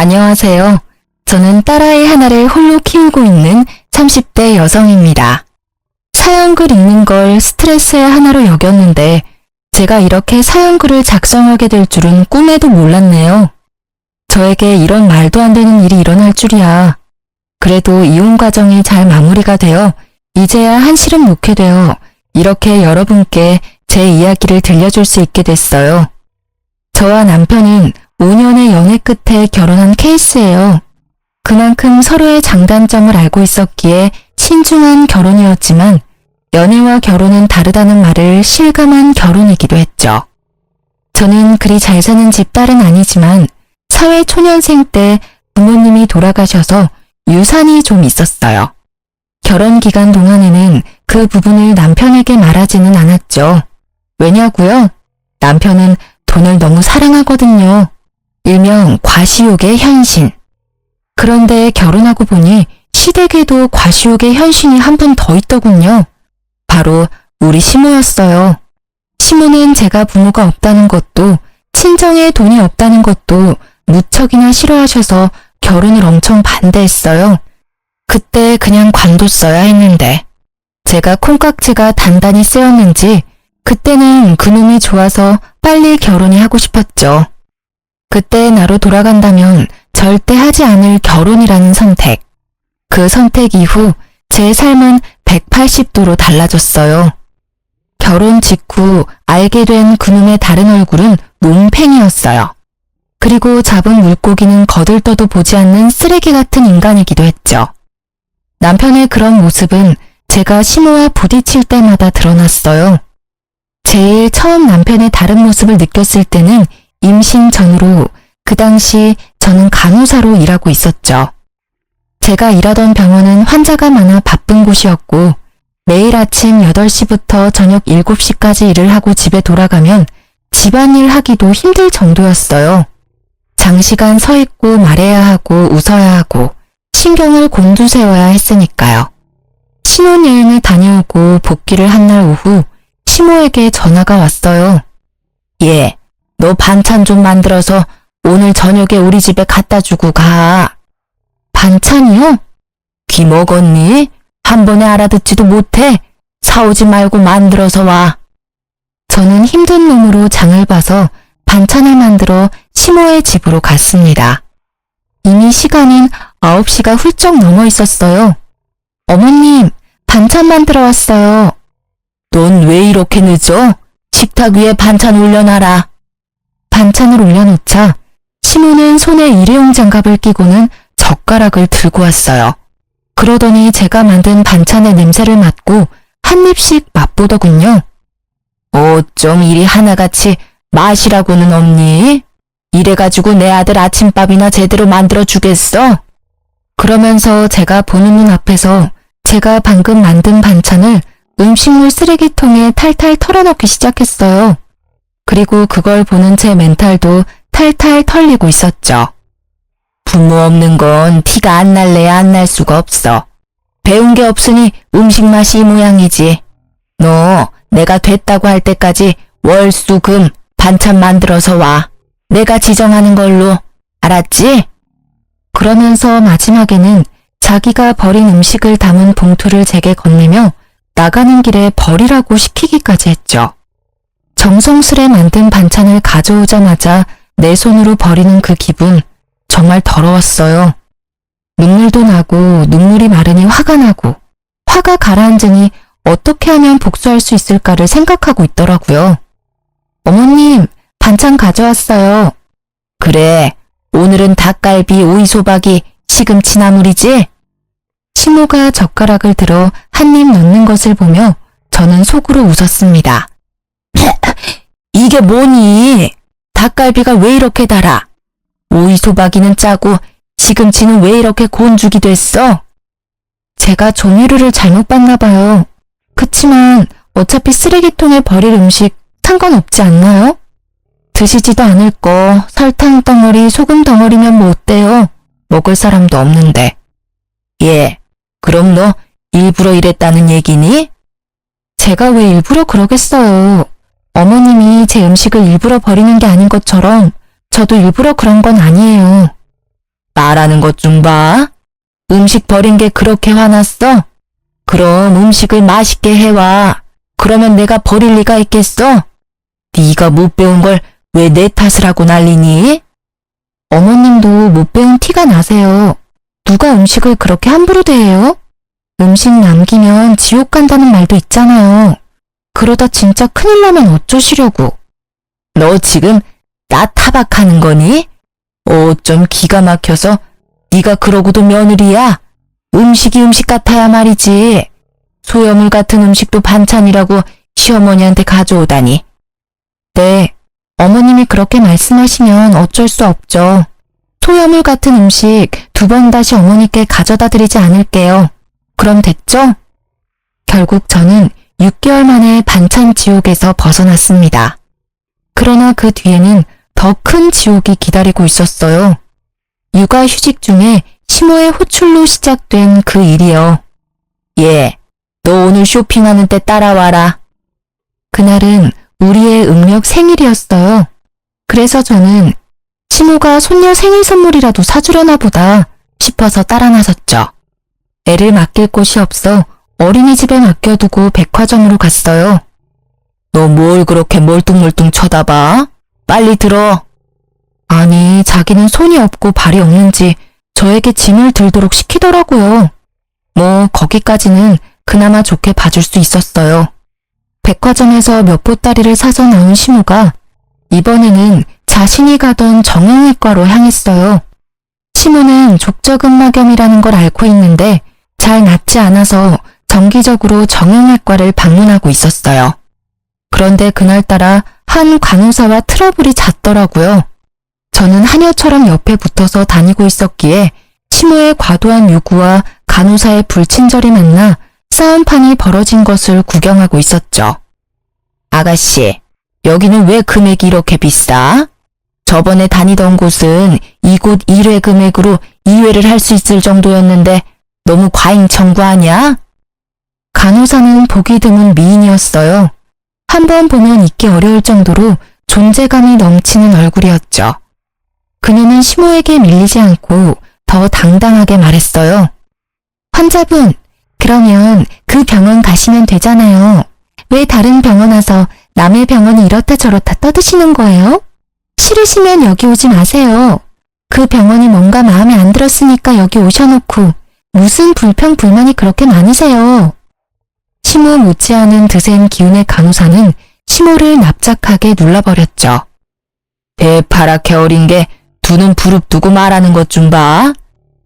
안녕하세요. 저는 딸아이 하나를 홀로 키우고 있는 30대 여성입니다. 사연글 읽는 걸 스트레스의 하나로 여겼는데 제가 이렇게 사연글을 작성하게 될 줄은 꿈에도 몰랐네요. 저에게 이런 말도 안 되는 일이 일어날 줄이야. 그래도 이혼 과정이 잘 마무리가 되어 이제야 한시름 놓게 되어 이렇게 여러분께 제 이야기를 들려줄 수 있게 됐어요. 저와 남편은 5년의 연애 끝에 결혼한 케이스예요. 그만큼 서로의 장단점을 알고 있었기에 신중한 결혼이었지만 연애와 결혼은 다르다는 말을 실감한 결혼이기도 했죠. 저는 그리 잘 사는 집 딸은 아니지만 사회 초년생 때 부모님이 돌아가셔서 유산이 좀 있었어요. 결혼 기간 동안에는 그 부분을 남편에게 말하지는 않았죠. 왜냐고요? 남편은 돈을 너무 사랑하거든요. 일명 과시욕의 현신. 그런데 결혼하고 보니 시댁에도 과시욕의 현신이 한 분 더 있더군요. 바로 우리 시모였어요. 시모는 제가 부모가 없다는 것도 친정에 돈이 없다는 것도 무척이나 싫어하셔서 결혼을 엄청 반대했어요. 그때 그냥 관뒀어야 했는데 제가 콩깍지가 단단히 쓰였는지 그때는 그놈이 좋아서 빨리 결혼이 하고 싶었죠. 그때 나로 돌아간다면 절대 하지 않을 결혼이라는 선택. 그 선택 이후 제 삶은 180도로 달라졌어요. 결혼 직후 알게 된 그놈의 다른 얼굴은 놈팽이였어요. 그리고 잡은 물고기는 거들떠도 보지 않는 쓰레기 같은 인간이기도 했죠. 남편의 그런 모습은 제가 시모와 부딪힐 때마다 드러났어요. 제일 처음 남편의 다른 모습을 느꼈을 때는 임신 전후로 그 당시 저는 간호사로 일하고 있었죠. 제가 일하던 병원은 환자가 많아 바쁜 곳이었고 매일 아침 8시부터 저녁 7시까지 일을 하고 집에 돌아가면 집안일 하기도 힘들 정도였어요. 장시간 서 있고 말해야 하고 웃어야 하고 신경을 곤두세워야 했으니까요. 신혼여행을 다녀오고 복귀를 한 날 오후 시모에게 전화가 왔어요. 예, 너 반찬 좀 만들어서 오늘 저녁에 우리 집에 갖다 주고 가. 반찬이요? 귀 먹었니? 한 번에 알아듣지도 못해. 사오지 말고 만들어서 와. 저는 힘든 놈으로 장을 봐서 반찬을 만들어 시모의 집으로 갔습니다. 이미 시간은 9시가 훌쩍 넘어 있었어요. 어머님, 반찬 만들어 왔어요. 넌 왜 이렇게 늦어? 식탁 위에 반찬 올려놔라. 반찬을 올려놓자 시모는 손에 일회용 장갑을 끼고는 젓가락을 들고 왔어요. 그러더니 제가 만든 반찬의 냄새를 맡고 한 입씩 맛보더군요. 어쩜 이리 하나같이 맛이라고는 없니? 이래가지고 내 아들 아침밥이나 제대로 만들어 주겠어? 그러면서 제가 보는 눈 앞에서 제가 방금 만든 반찬을 음식물 쓰레기통에 탈탈 털어넣기 시작했어요. 그리고 그걸 보는 제 멘탈도 탈탈 털리고 있었죠. 부모 없는 건 티가 안 날래야 안 날 수가 없어. 배운 게 없으니 음식 맛이 이 모양이지. 너 내가 됐다고 할 때까지 월, 수, 금 반찬 만들어서 와. 내가 지정하는 걸로. 알았지? 그러면서 마지막에는 자기가 버린 음식을 담은 봉투를 제게 건네며 나가는 길에 버리라고 시키기까지 했죠. 정성스레 만든 반찬을 가져오자마자 내 손으로 버리는 그 기분 정말 더러웠어요. 눈물도 나고 눈물이 마르니 화가 나고 화가 가라앉으니 어떻게 하면 복수할 수 있을까를 생각하고 있더라고요. 어머님, 반찬 가져왔어요. 그래, 오늘은 닭갈비, 오이소박이, 시금치 나물이지? 시모가 젓가락을 들어 한 입 넣는 것을 보며 저는 속으로 웃었습니다. 이게 뭐니? 닭갈비가 왜 이렇게 달아? 오이소박이는 짜고 시금치는 왜 이렇게 곤죽이 됐어? 제가 조미료를 잘못 봤나 봐요. 그치만 어차피 쓰레기통에 버릴 음식 상관없지 않나요? 드시지도 않을 거 설탕 덩어리, 소금 덩어리면 뭐 어때요? 먹을 사람도 없는데. 예, 그럼 너 일부러 이랬다는 얘기니? 제가 왜 일부러 그러겠어요. 어머님이 제 음식을 일부러 버리는 게 아닌 것처럼 저도 일부러 그런 건 아니에요. 말하는 것 좀 봐. 음식 버린 게 그렇게 화났어? 그럼 음식을 맛있게 해와. 그러면 내가 버릴 리가 있겠어? 네가 못 배운 걸 왜 내 탓을 하고 난리니? 어머님도 못 배운 티가 나세요. 누가 음식을 그렇게 함부로 대해요? 음식 남기면 지옥 간다는 말도 있잖아요. 그러다 진짜 큰일 나면 어쩌시려고. 너 지금 나 타박하는 거니? 좀 기가 막혀서 네가 그러고도 며느리야. 음식이 음식 같아야 말이지. 소염물 같은 음식도 반찬이라고 시어머니한테 가져오다니. 네, 어머님이 그렇게 말씀하시면 어쩔 수 없죠. 소염물 같은 음식 2번 다시 어머니께 가져다 드리지 않을게요. 그럼 됐죠? 결국 저는 6개월 만에 반찬 지옥에서 벗어났습니다. 그러나 그 뒤에는 더 큰 지옥이 기다리고 있었어요. 육아휴직 중에 시모의 호출로 시작된 그 일이요. 예, 너 오늘 쇼핑하는 때 따라와라. 그날은 우리의 음력 생일이었어요. 그래서 저는 시모가 손녀 생일 선물이라도 사주려나 보다 싶어서 따라 나섰죠. 애를 맡길 곳이 없어 어린이집에 맡겨두고 백화점으로 갔어요. 너 뭘 그렇게 멀뚱멀뚱 쳐다봐? 빨리 들어. 아니, 자기는 손이 없고 발이 없는지 저에게 짐을 들도록 시키더라고요. 뭐 거기까지는 그나마 좋게 봐줄 수 있었어요. 백화점에서 몇 보따리를 사서 나온 시모가 이번에는 자신이 가던 정형외과로 향했어요. 시모는 족저근막염이라는 걸 앓고 있는데 잘 낫지 않아서 정기적으로 정형외과를 방문하고 있었어요. 그런데 그날따라 한 간호사와 트러블이 잦더라고요. 저는 하녀처럼 옆에 붙어서 다니고 있었기에 시모의 과도한 요구와 간호사의 불친절이 만나 싸움판이 벌어진 것을 구경하고 있었죠. 아가씨, 여기는 왜 금액이 이렇게 비싸? 저번에 다니던 곳은 이곳 1회 금액으로 2회를 할 수 있을 정도였는데 너무 과잉 청구 아니야? 간호사는 보기 드문 미인이었어요. 한번 보면 잊기 어려울 정도로 존재감이 넘치는 얼굴이었죠. 그녀는 시모에게 밀리지 않고 더 당당하게 말했어요. 환자분, 그러면 그 병원 가시면 되잖아요. 왜 다른 병원 와서 남의 병원이 이렇다 저렇다 떠드시는 거예요? 싫으시면 여기 오지 마세요. 그 병원이 뭔가 마음에 안 들었으니까 여기 오셔놓고 무슨 불평불만이 그렇게 많으세요? 시모 못지않은 드센 기운의 간호사는 시모를 납작하게 눌러버렸죠. 대파랗게 어린 게 두 눈 부릅뜨고 말하는 것 좀 봐.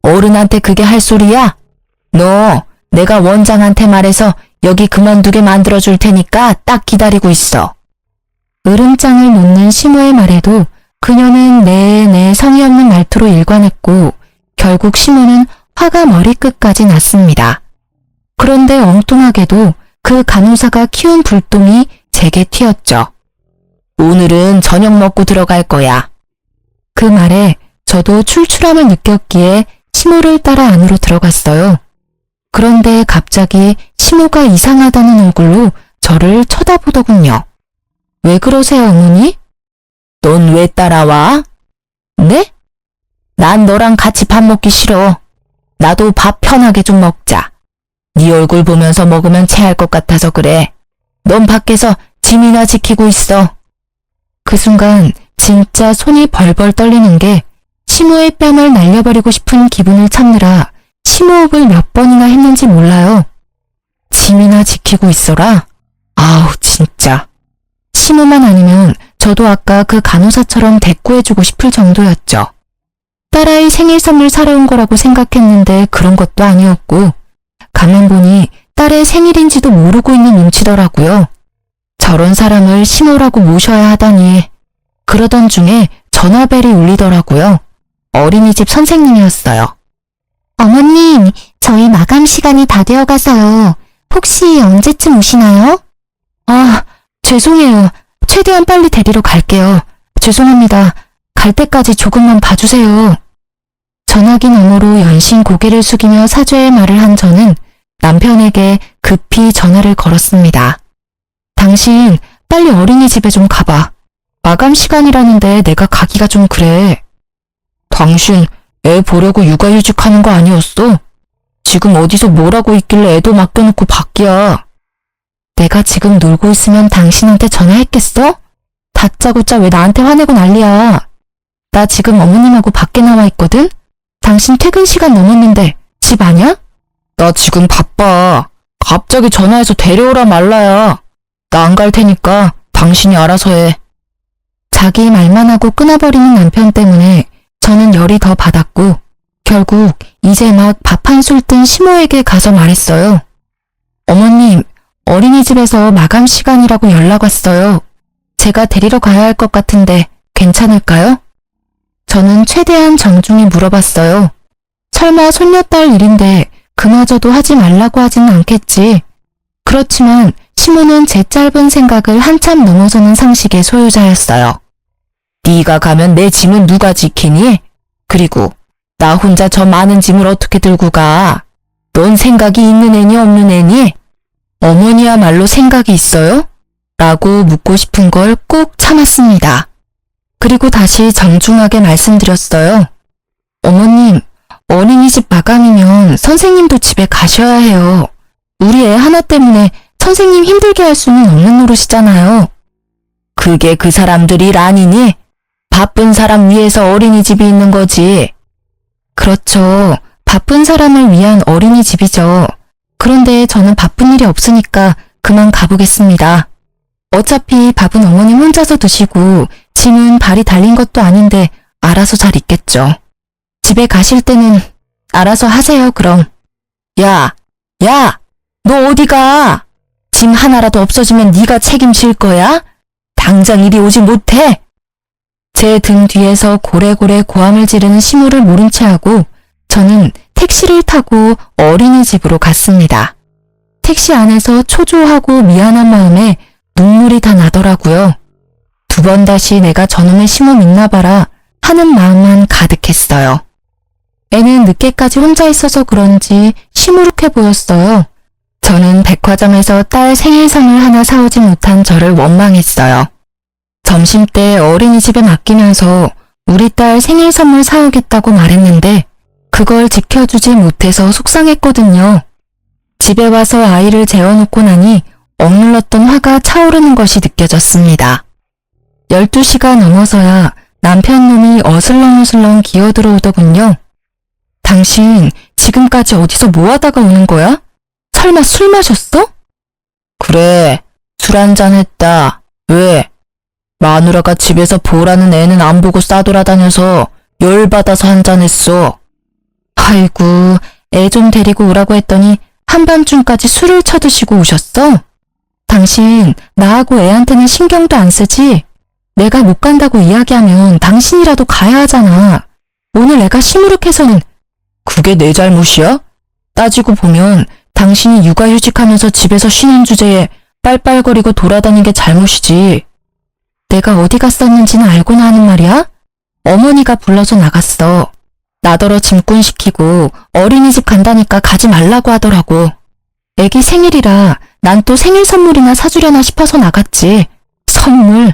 어른한테 그게 할 소리야? 너 내가 원장한테 말해서 여기 그만두게 만들어줄 테니까 딱 기다리고 있어. 으름장을 놓는 시모의 말에도 그녀는 네 성의 없는 말투로 일관했고 결국 시모는 화가 머리끝까지 났습니다. 그런데 엉뚱하게도 그 간호사가 키운 불똥이 제게 튀었죠. 오늘은 저녁 먹고 들어갈 거야. 그 말에 저도 출출함을 느꼈기에 시모를 따라 안으로 들어갔어요. 그런데 갑자기 시모가 이상하다는 얼굴로 저를 쳐다보더군요. 왜 그러세요, 어머니? 넌 왜 따라와? 네? 난 너랑 같이 밥 먹기 싫어. 나도 밥 편하게 좀 먹자. 네 얼굴 보면서 먹으면 체할 것 같아서 그래. 넌 밖에서 짐이나 지키고 있어. 그 순간 진짜 손이 벌벌 떨리는 게 시모의 뺨을 날려버리고 싶은 기분을 참느라 심호흡을 몇 번이나 했는지 몰라요. 짐이나 지키고 있어라? 아우 진짜. 시모만 아니면 저도 아까 그 간호사처럼 대꾸해주고 싶을 정도였죠. 딸아이 생일 선물 사러 온 거라고 생각했는데 그런 것도 아니었고 가만 보니 딸의 생일인지도 모르고 있는 눈치더라고요. 저런 사람을 시모라고 모셔야 하다니. 그러던 중에 전화벨이 울리더라고요. 어린이집 선생님이었어요. 어머님, 저희 마감 시간이 다 되어가서요. 혹시 언제쯤 오시나요? 아, 죄송해요. 최대한 빨리 데리러 갈게요. 죄송합니다. 갈 때까지 조금만 봐주세요. 전화기 너머로 연신 고개를 숙이며 사죄의 말을 한 저는 남편에게 급히 전화를 걸었습니다. 당신 빨리 어린이집에 좀 가봐. 마감 시간이라는데 내가 가기가 좀 그래. 당신 애 보려고 육아휴직하는 거 아니었어? 지금 어디서 뭘 하고 있길래 애도 맡겨놓고 밖이야. 내가 지금 놀고 있으면 당신한테 전화했겠어? 다짜고짜 왜 나한테 화내고 난리야. 나 지금 어머님하고 밖에 나와 있거든? 당신 퇴근 시간 넘었는데 집 아냐? 나 지금 바빠. 갑자기 전화해서 데려오라 말라야. 나 안 갈 테니까 당신이 알아서 해. 자기 말만 하고 끊어버리는 남편 때문에 저는 열이 더 받았고 결국 이제 막 밥 한 술 뜬 시모에게 가서 말했어요. 어머님, 어린이집에서 마감 시간이라고 연락 왔어요. 제가 데리러 가야 할 것 같은데 괜찮을까요? 저는 최대한 정중히 물어봤어요. 설마 손녀딸 일인데 그마저도 하지 말라고 하지는 않겠지. 그렇지만 시모는 제 짧은 생각을 한참 넘어서는 상식의 소유자였어요. 네가 가면 내 짐은 누가 지키니? 그리고 나 혼자 저 많은 짐을 어떻게 들고 가? 넌 생각이 있는 애니 없는 애니? 어머니야말로 생각이 있어요? 라고 묻고 싶은 걸 꼭 참았습니다. 그리고 다시 정중하게 말씀드렸어요. 어머님, 어린이집 마감이면 선생님도 집에 가셔야 해요. 우리 애 하나 때문에 선생님 힘들게 할 수는 없는 노릇이잖아요. 그게 그 사람들 일 아니니? 바쁜 사람 위해서 어린이집이 있는 거지. 그렇죠. 바쁜 사람을 위한 어린이집이죠. 그런데 저는 바쁜 일이 없으니까 그만 가보겠습니다. 어차피 밥은 어머님 혼자서 드시고 짐은 발이 달린 것도 아닌데 알아서 잘 있겠죠. 집에 가실 때는 알아서 하세요, 그럼. 야, 너 어디 가? 짐 하나라도 없어지면 네가 책임질 거야? 당장 이리 오지 못해? 제 등 뒤에서 고래고래 고함을 지르는 시모를 모른 채 하고 저는 택시를 타고 어린이집으로 갔습니다. 택시 안에서 초조하고 미안한 마음에 눈물이 다 나더라고요. 두 번 다시 내가 저놈의 시모 믿나 봐라 하는 마음만 가득했어요. 애는 늦게까지 혼자 있어서 그런지 시무룩해 보였어요. 저는 백화점에서 딸 생일 선물 하나 사오지 못한 저를 원망했어요. 점심때 어린이집에 맡기면서 우리 딸 생일 선물 사오겠다고 말했는데 그걸 지켜주지 못해서 속상했거든요. 집에 와서 아이를 재워놓고 나니 억눌렀던 화가 차오르는 것이 느껴졌습니다. 12시가 넘어서야 남편 놈이 어슬렁어슬렁 기어들어오더군요. 당신 지금까지 어디서 뭐 하다가 오는 거야? 설마 술 마셨어? 그래, 술 한잔 했다. 왜? 마누라가 집에서 보라는 애는 안 보고 싸돌아다녀서 열받아서 한잔 했어. 아이고, 애 좀 데리고 오라고 했더니 한밤중까지 술을 쳐드시고 오셨어? 당신 나하고 애한테는 신경도 안 쓰지? 내가 못 간다고 이야기하면 당신이라도 가야 하잖아. 오늘 애가 시무룩해서는 그게 내 잘못이야? 따지고 보면 당신이 육아휴직하면서 집에서 쉬는 주제에 빨빨거리고 돌아다닌 게 잘못이지. 내가 어디 갔었는지는 알고나 하는 말이야? 어머니가 불러서 나갔어. 나더러 짐꾼시키고 어린이집 간다니까 가지 말라고 하더라고. 애기 생일이라 난 또 생일 선물이나 사주려나 싶어서 나갔지. 선물?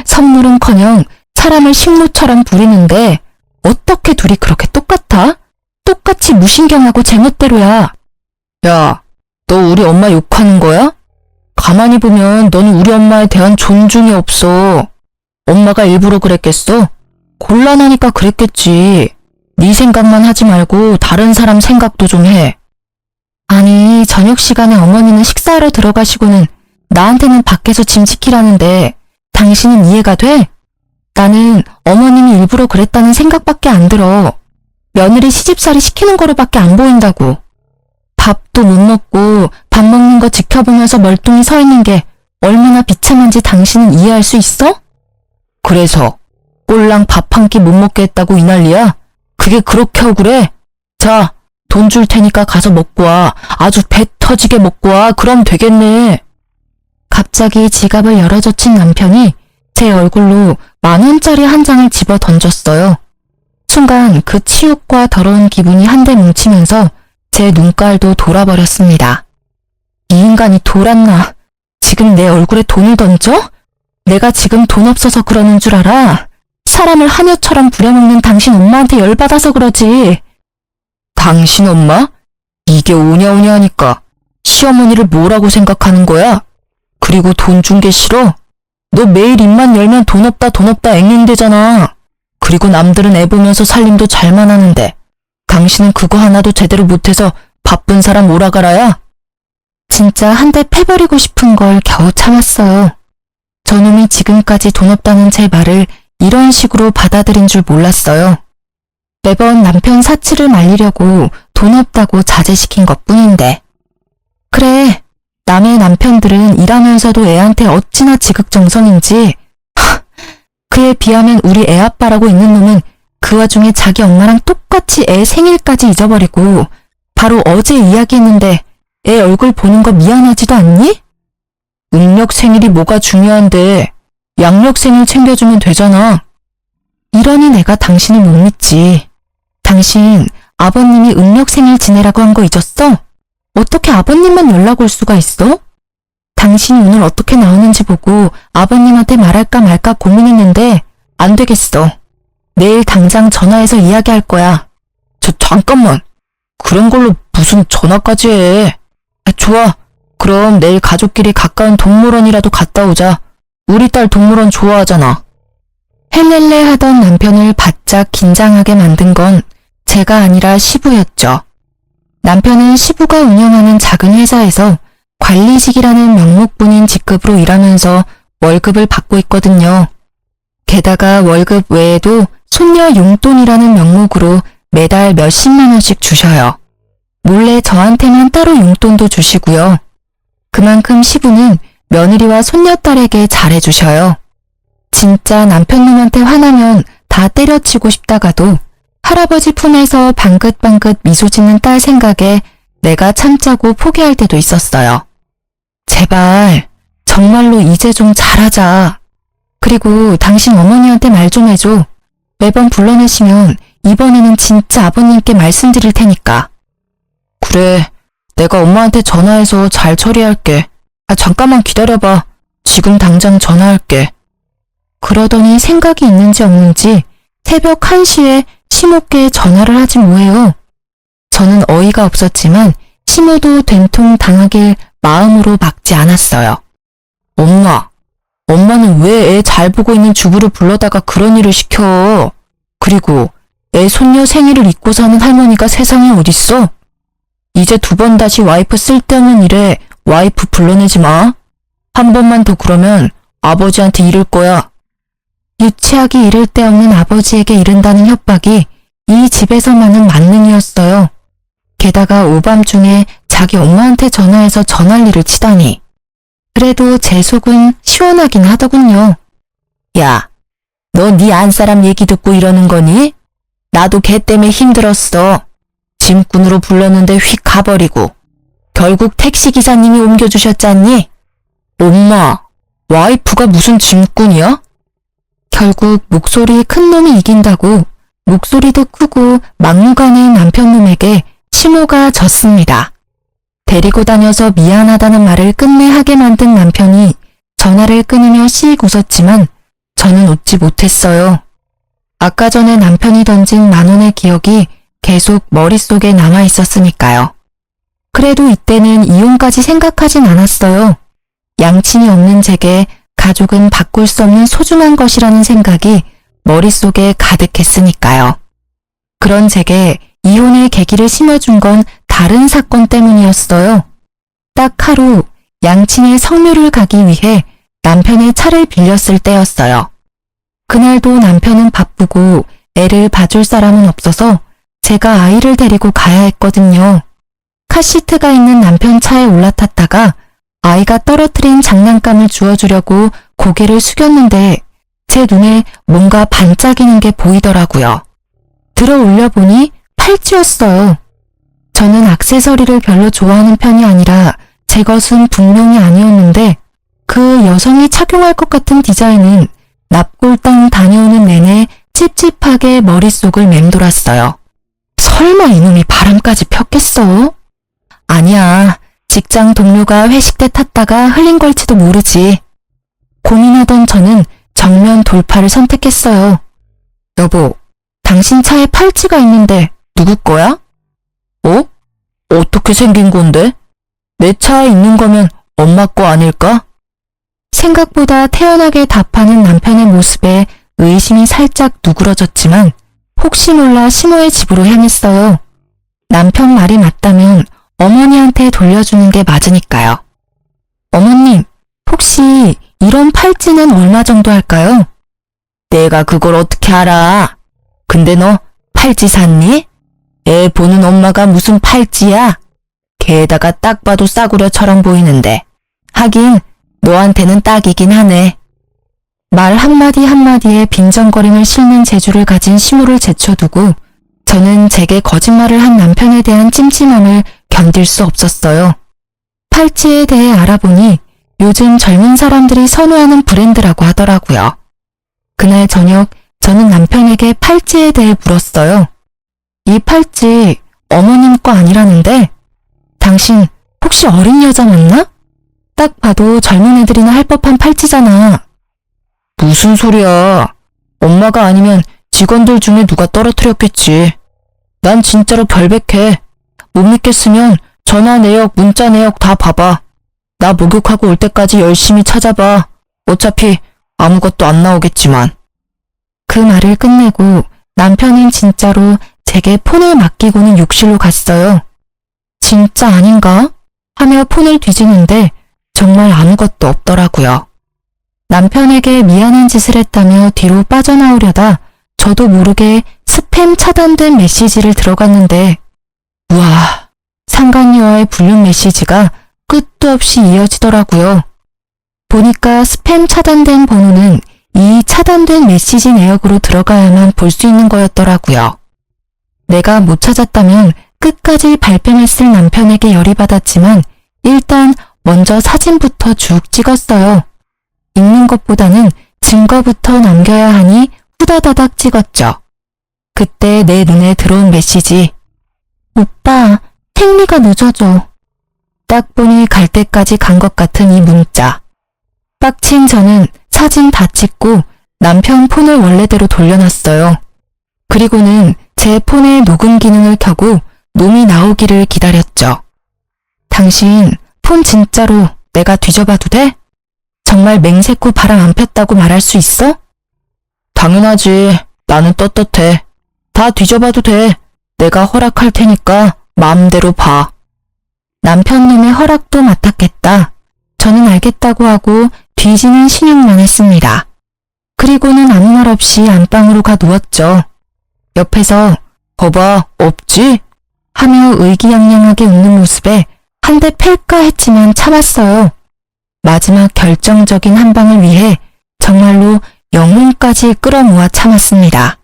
선물은커녕 사람을 식모처럼 부리는데 어떻게 둘이 그렇게 똑같아? 똑같이 무신경하고 제멋대로야. 야, 너 우리 엄마 욕하는 거야? 가만히 보면 너는 우리 엄마에 대한 존중이 없어. 엄마가 일부러 그랬겠어? 곤란하니까 그랬겠지. 네 생각만 하지 말고 다른 사람 생각도 좀 해. 아니, 저녁 시간에 어머니는 식사하러 들어가시고는 나한테는 밖에서 짐 지키라는데 당신은 이해가 돼? 나는 어머님이 일부러 그랬다는 생각밖에 안 들어. 며느리 시집살이 시키는 거로밖에 안 보인다고. 밥도 못 먹고 밥 먹는 거 지켜보면서 멀뚱히 서 있는 게 얼마나 비참한지 당신은 이해할 수 있어? 그래서 꼴랑 밥 한 끼 못 먹게 했다고 이 난리야? 그게 그렇게 억울해? 자, 돈 줄 테니까 가서 먹고 와. 아주 배 터지게 먹고 와. 그럼 되겠네. 갑자기 지갑을 열어젖힌 남편이 제 얼굴로 10,000원짜리 한 장을 집어 던졌어요. 순간 그 치욕과 더러운 기분이 한데 뭉치면서 제 눈깔도 돌아버렸습니다. 이 인간이 돌았나? 지금 내 얼굴에 돈을 던져? 내가 지금 돈 없어서 그러는 줄 알아? 사람을 하녀처럼 부려먹는 당신 엄마한테 열받아서 그러지. 당신 엄마? 이게 오냐오냐 하니까 시어머니를 뭐라고 생각하는 거야? 그리고 돈 준 게 싫어? 너 매일 입만 열면 돈 없다 앵앵대잖아. 그리고 남들은 애 보면서 살림도 잘만 하는데 당신은 그거 하나도 제대로 못해서 바쁜 사람 오라가라야? 진짜 한 대 패버리고 싶은 걸 겨우 참았어요. 저놈이 지금까지 돈 없다는 제 말을 이런 식으로 받아들인 줄 몰랐어요. 매번 남편 사치를 말리려고 돈 없다고 자제시킨 것뿐인데. 그래, 남의 남편들은 일하면서도 애한테 어찌나 지극정성인지. 그에 비하면 우리 애 아빠라고 있는 놈은 그 와중에 자기 엄마랑 똑같이 애 생일까지 잊어버리고 바로 어제 이야기했는데 애 얼굴 보는 거 미안하지도 않니? 음력 생일이 뭐가 중요한데 양력 생일 챙겨주면 되잖아. 이러니 내가 당신을 못 믿지. 당신 아버님이 음력 생일 지내라고 한 거 잊었어? 어떻게 아버님만 연락 올 수가 있어? 당신이 오늘 어떻게 나오는지 보고 아버님한테 말할까 말까 고민했는데 안 되겠어. 내일 당장 전화해서 이야기할 거야. 잠깐만. 그런 걸로 무슨 전화까지 해. 좋아. 그럼 내일 가족끼리 가까운 동물원이라도 갔다 오자. 우리 딸 동물원 좋아하잖아. 헬렐레 하던 남편을 바짝 긴장하게 만든 건 제가 아니라 시부였죠. 남편은 시부가 운영하는 작은 회사에서 관리직이라는 명목뿐인 직급으로 일하면서 월급을 받고 있거든요. 게다가 월급 외에도 손녀 용돈이라는 명목으로 매달 몇십만 원씩 주셔요. 몰래 저한테만 따로 용돈도 주시고요. 그만큼 시부는 며느리와 손녀딸에게 잘해주셔요. 진짜 남편놈한테 화나면 다 때려치고 싶다가도 할아버지 품에서 방긋방긋 미소 짓는 딸 생각에 내가 참자고 포기할 때도 있었어요. 제발 정말로 이제 좀 잘하자. 그리고 당신 어머니한테 말 좀 해줘. 매번 불러내시면 이번에는 진짜 아버님께 말씀드릴 테니까. 그래, 내가 엄마한테 전화해서 잘 처리할게. 잠깐만 기다려봐. 지금 당장 전화할게. 그러더니 생각이 있는지 없는지 새벽 1시에 시모께 전화를 하지 뭐해요. 저는 어이가 없었지만 시모도 된통 당하길 마음으로 막지 않았어요. 엄마는 왜 애 잘 보고 있는 주부를 불러다가 그런 일을 시켜? 그리고 애 손녀 생일을 잊고 사는 할머니가 세상에 어딨어? 이제 2번 다시 와이프 쓸데없는 일에 와이프 불러내지 마. 한 번만 더 그러면 아버지한테 이를 거야. 유치하기 이를 데 없는 아버지에게 이른다는 협박이 이 집에서만은 만능이었어요. 게다가 오밤중에 자기 엄마한테 전화해서 전화리를 치다니. 그래도 제 속은 시원하긴 하더군요. 야, 너 네 안사람 얘기 듣고 이러는 거니? 나도 걔 때문에 힘들었어. 짐꾼으로 불렀는데 휙 가버리고 결국 택시기사님이 옮겨주셨잖니? 엄마, 와이프가 무슨 짐꾼이야? 결국 목소리 큰 놈이 이긴다고 목소리도 크고 막무가내인 남편놈에게 시모가 졌습니다. 데리고 다녀서 미안하다는 말을 끝내 하게 만든 남편이 전화를 끊으며 씩 웃었지만 저는 웃지 못했어요. 아까 전에 남편이 던진 10,000원의 기억이 계속 머릿속에 남아 있었으니까요. 그래도 이때는 이혼까지 생각하진 않았어요. 양친이 없는 제게 가족은 바꿀 수 없는 소중한 것이라는 생각이 머릿속에 가득했으니까요. 그런 제게 이혼의 계기를 심어준 건 다른 사건 때문이었어요. 딱 하루 양친의 성묘를 가기 위해 남편의 차를 빌렸을 때였어요. 그날도 남편은 바쁘고 애를 봐줄 사람은 없어서 제가 아이를 데리고 가야 했거든요. 카시트가 있는 남편 차에 올라탔다가 아이가 떨어뜨린 장난감을 주워주려고 고개를 숙였는데 제 눈에 뭔가 반짝이는 게 보이더라고요. 들어 올려보니 팔찌였어요. 저는 액세서리를 별로 좋아하는 편이 아니라 제 것은 분명히 아니었는데 그 여성이 착용할 것 같은 디자인은 납골당 다녀오는 내내 찝찝하게 머릿속을 맴돌았어요. 설마 이놈이 바람까지 폈겠어? 아니야. 직장 동료가 회식 때 탔다가 흘린 걸지도 모르지. 고민하던 저는 정면 돌파를 선택했어요. 여보, 당신 차에 팔찌가 있는데 누구 거야? 어? 어떻게 생긴 건데? 내 차에 있는 거면 엄마 거 아닐까? 생각보다 태연하게 답하는 남편의 모습에 의심이 살짝 누그러졌지만 혹시 몰라 시모의 집으로 향했어요. 남편 말이 맞다면 어머니한테 돌려주는 게 맞으니까요. 어머님, 혹시 이런 팔찌는 얼마 정도 할까요? 내가 그걸 어떻게 알아? 근데 너 팔찌 샀니? 애 보는 엄마가 무슨 팔찌야? 게다가 딱 봐도 싸구려처럼 보이는데. 하긴 너한테는 딱이긴 하네. 말 한마디 한마디에 빈정거림을 싣는 재주를 가진 시모를 제쳐두고 저는 제게 거짓말을 한 남편에 대한 찜찜함을 견딜 수 없었어요. 팔찌에 대해 알아보니 요즘 젊은 사람들이 선호하는 브랜드라고 하더라고요. 그날 저녁 저는 남편에게 팔찌에 대해 물었어요. 이 팔찌 어머님 거 아니라는데? 당신 혹시 어린 여자 맞나? 딱 봐도 젊은 애들이나 할 법한 팔찌잖아. 무슨 소리야. 엄마가 아니면 직원들 중에 누가 떨어뜨렸겠지. 난 진짜로 결백해. 못 믿겠으면 전화 내역, 문자 내역 다 봐봐. 나 목욕하고 올 때까지 열심히 찾아봐. 어차피 아무것도 안 나오겠지만. 그 말을 끝내고 남편은 진짜로 제게 폰을 맡기고는 욕실로 갔어요. 진짜 아닌가? 하며 폰을 뒤지는데 정말 아무것도 없더라고요. 남편에게 미안한 짓을 했다며 뒤로 빠져나오려다 저도 모르게 스팸 차단된 메시지를 들어갔는데 우와, 상간녀와의 불륜 메시지가 끝도 없이 이어지더라고요. 보니까 스팸 차단된 번호는 이 차단된 메시지 내역으로 들어가야만 볼 수 있는 거였더라고요. 내가 못 찾았다면 끝까지 발뺌했을 남편에게 열이 받았지만 일단 먼저 사진부터 쭉 찍었어요. 읽는 것보다는 증거부터 남겨야 하니 후다다닥 찍었죠. 그때 내 눈에 들어온 메시지. 오빠, 택리가 늦어져. 딱 보니 갈 때까지 간 것 같은 이 문자. 빡친 저는 사진 다 찍고 남편 폰을 원래대로 돌려놨어요. 그리고는 제 폰의 녹음 기능을 켜고 놈이 나오기를 기다렸죠. 당신 폰 진짜로 내가 뒤져봐도 돼? 정말 맹세코 바람 안 폈다고 말할 수 있어? 당연하지. 나는 떳떳해. 다 뒤져봐도 돼. 내가 허락할 테니까 마음대로 봐. 남편 놈의 허락도 맡았겠다. 저는 알겠다고 하고 뒤지는 신용만 했습니다. 그리고는 아무 말 없이 안방으로 가 누웠죠. 옆에서 거봐, 없지? 하며 의기양양하게 웃는 모습에 한 대 팰까 했지만 참았어요. 마지막 결정적인 한 방을 위해 정말로 영혼까지 끌어모아 참았습니다.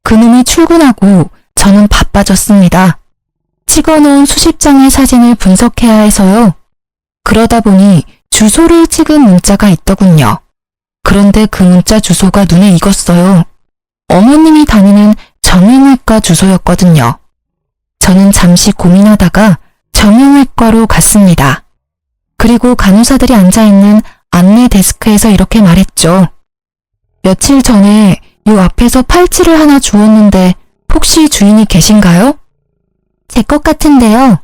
그놈이 출근하고 저는 바빠졌습니다. 찍어놓은 수십 장의 사진을 분석해야 해서요. 그러다 보니 주소를 찍은 문자가 있더군요. 그런데 그 문자 주소가 눈에 익었어요. 어머님이 다니는 정형외과 주소였거든요. 저는 잠시 고민하다가 정형외과로 갔습니다. 그리고 간호사들이 앉아있는 안내 데스크에서 이렇게 말했죠. 며칠 전에 요 앞에서 팔찌를 하나 주웠는데 혹시 주인이 계신가요? 제 것 같은데요.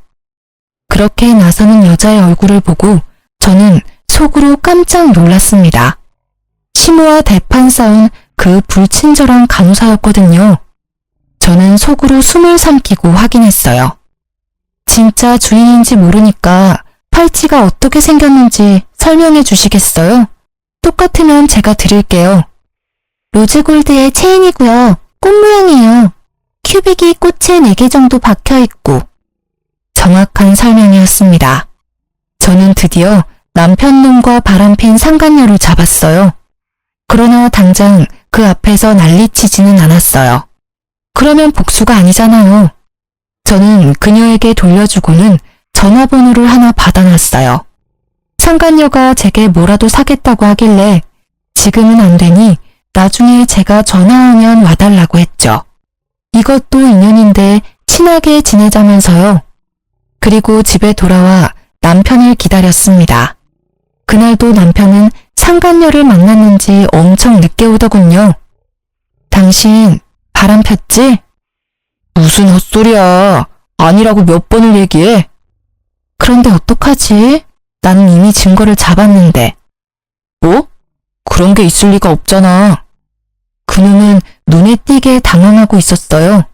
그렇게 나서는 여자의 얼굴을 보고 저는 속으로 깜짝 놀랐습니다. 시모와 대판 싸운 그 불친절한 간호사였거든요. 저는 속으로 숨을 삼키고 확인했어요. 진짜 주인인지 모르니까 팔찌가 어떻게 생겼는지 설명해 주시겠어요? 똑같으면 제가 드릴게요. 로즈골드의 체인이고요. 꽃 모양이에요. 큐빅이 꽃에 4개 정도 박혀있고. 정확한 설명이었습니다. 저는 드디어 남편 놈과 바람핀 상간녀를 잡았어요. 그러나 당장 그 앞에서 난리치지는 않았어요. 그러면 복수가 아니잖아요. 저는 그녀에게 돌려주고는 전화번호를 하나 받아놨어요. 상간녀가 제게 뭐라도 사겠다고 하길래 지금은 안 되니 나중에 제가 전화하면 와달라고 했죠. 이것도 인연인데 친하게 지내자면서요. 그리고 집에 돌아와 남편을 기다렸습니다. 그날도 남편은 상간녀를 만났는지 엄청 늦게 오더군요. 당신 바람 폈지? 무슨 헛소리야. 아니라고 몇 번을 얘기해. 그런데 어떡하지? 나는 이미 증거를 잡았는데. 뭐? 그런 게 있을 리가 없잖아. 그놈은 눈에 띄게 당황하고 있었어요.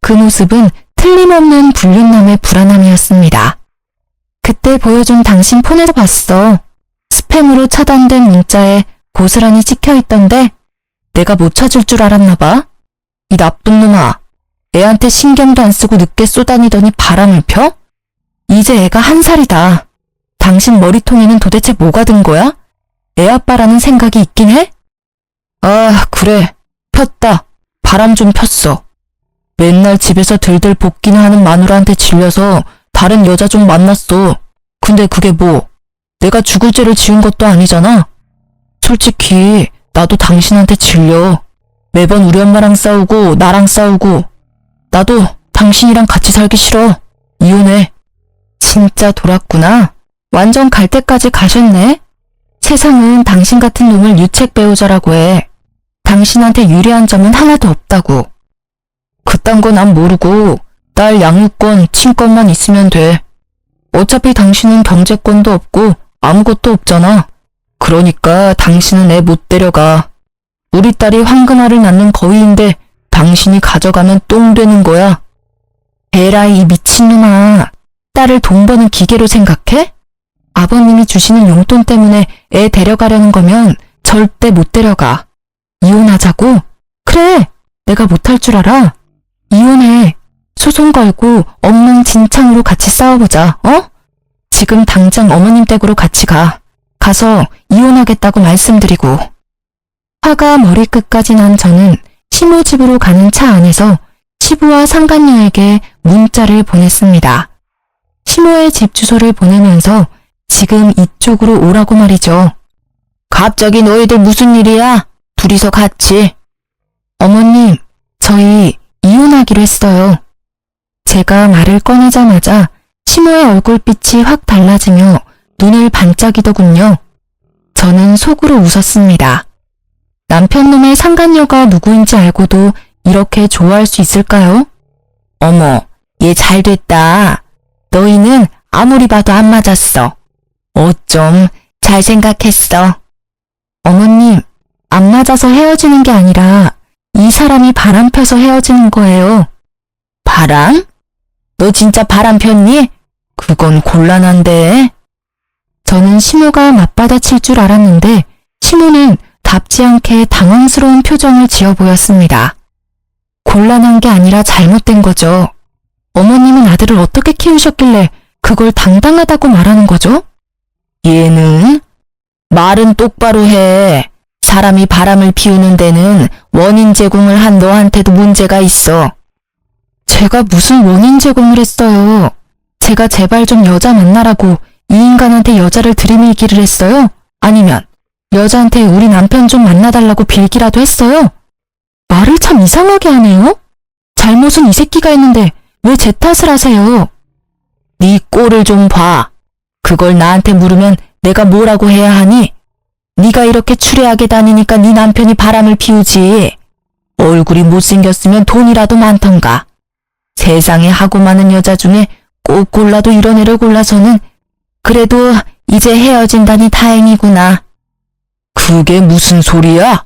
그 모습은 틀림없는 불륜남의 불안함이었습니다. 그때 보여준 당신 폰에서 봤어. 스팸으로 차단된 문자에 고스란히 찍혀있던데 내가 못 찾을 줄 알았나 봐. 이 나쁜 놈아. 애한테 신경도 안 쓰고 늦게 쏘다니더니 바람을 펴? 이제 애가 1살이다. 당신 머리통에는 도대체 뭐가 든 거야? 애 아빠라는 생각이 있긴 해? 아, 그래. 폈다. 바람 좀 폈어. 맨날 집에서 들들 볶기나 하는 마누라한테 질려서 다른 여자 좀 만났어. 근데 그게 뭐? 내가 죽을 죄를 지은 것도 아니잖아. 솔직히 나도 당신한테 질려. 매번 우리 엄마랑 싸우고 나랑 싸우고. 나도 당신이랑 같이 살기 싫어. 이혼해. 진짜 돌았구나. 완전 갈 때까지 가셨네. 세상은 당신 같은 놈을 유책 배우자라고 해. 당신한테 유리한 점은 하나도 없다고. 그딴 거 난 모르고 딸 양육권, 친권만 있으면 돼. 어차피 당신은 경제권도 없고 아무것도 없잖아. 그러니까 당신은 애 못 데려가. 우리 딸이 황금알을 낳는 거위인데 당신이 가져가면 똥 되는 거야. 에라이 이 미친놈아. 딸을 돈 버는 기계로 생각해? 아버님이 주시는 용돈 때문에 애 데려가려는 거면 절대 못 데려가. 이혼하자고? 그래, 내가 못할 줄 알아. 이혼해. 소송 걸고 엉망진창으로 같이 싸워보자, 어? 지금 당장 어머님 댁으로 같이 가. 가서 이혼하겠다고 말씀드리고. 화가 머리끝까지 난 저는 시모 집으로 가는 차 안에서 시부와 상간녀에게 문자를 보냈습니다. 시모의 집 주소를 보내면서 지금 이쪽으로 오라고 말이죠. 갑자기 너희들 무슨 일이야? 둘이서 같이. 어머님, 저희 이혼하기로 했어요. 제가 말을 꺼내자마자 시모의 얼굴빛이 확 달라지며 눈을 반짝이더군요. 저는 속으로 웃었습니다. 남편놈의 상간녀가 누구인지 알고도 이렇게 좋아할 수 있을까요? 어머, 얘 잘됐다. 너희는 아무리 봐도 안 맞았어. 어쩜 잘 생각했어. 어머님, 안 맞아서 헤어지는 게 아니라 이 사람이 바람 펴서 헤어지는 거예요. 바람? 너 진짜 바람 폈니? 그건 곤란한데. 저는 시모가 맞받아칠 줄 알았는데 시모는 답지 않게 당황스러운 표정을 지어 보였습니다. 곤란한 게 아니라 잘못된 거죠. 어머님은 아들을 어떻게 키우셨길래 그걸 당당하다고 말하는 거죠? 얘는? 말은 똑바로 해. 사람이 바람을 피우는 데는 원인 제공을 한 너한테도 문제가 있어. 제가 무슨 원인 제공을 했어요. 제가 제발 좀 여자 만나라고 이 인간한테 여자를 들이밀기를 했어요? 아니면 여자한테 우리 남편 좀 만나달라고 빌기라도 했어요? 말을 참 이상하게 하네요. 잘못은 이 새끼가 했는데 왜 제 탓을 하세요? 네 꼴을 좀 봐. 그걸 나한테 물으면 내가 뭐라고 해야 하니? 네가 이렇게 추레하게 다니니까 네 남편이 바람을 피우지. 얼굴이 못생겼으면 돈이라도 많던가. 세상에 하고 많은 여자 중에 꼭 골라도 이런 애를 골라서는 그래도 이제 헤어진다니 다행이구나. 그게 무슨 소리야?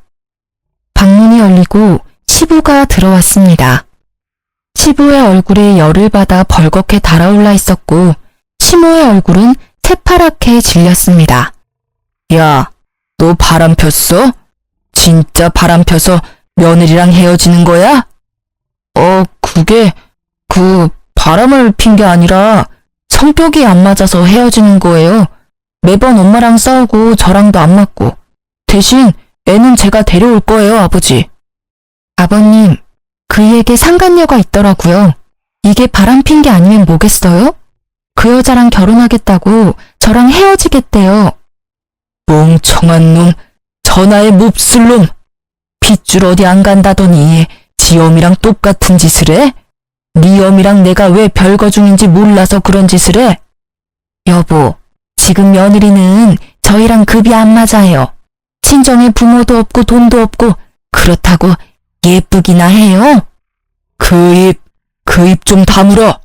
방문이 열리고 시부가 들어왔습니다. 시부의 얼굴에 열을 받아 벌겋게 달아올라 있었고 시모의 얼굴은 새파랗게 질렸습니다. 야, 너 바람 폈어? 진짜 바람 펴서 며느리랑 헤어지는 거야? 그게 바람을 핀 게 아니라 성격이 안 맞아서 헤어지는 거예요. 매번 엄마랑 싸우고 저랑도 안 맞고. 대신 애는 제가 데려올 거예요, 아버지. 아버님, 그이에게 상간녀가 있더라고요. 이게 바람핀 게 아니면 뭐겠어요? 그 여자랑 결혼하겠다고 저랑 헤어지겠대요. 멍청한 놈, 전화에 몹쓸 놈. 핏줄 어디 안 간다더니 지 엄이랑 똑같은 짓을 해? 네 엄이랑 내가 왜 별거 중인지 몰라서 그런 짓을 해? 여보, 지금 며느리는 저희랑 급이 안 맞아요. 친정에 부모도 없고 돈도 없고 그렇다고 예쁘기나 해요? 그 입 좀 다물어.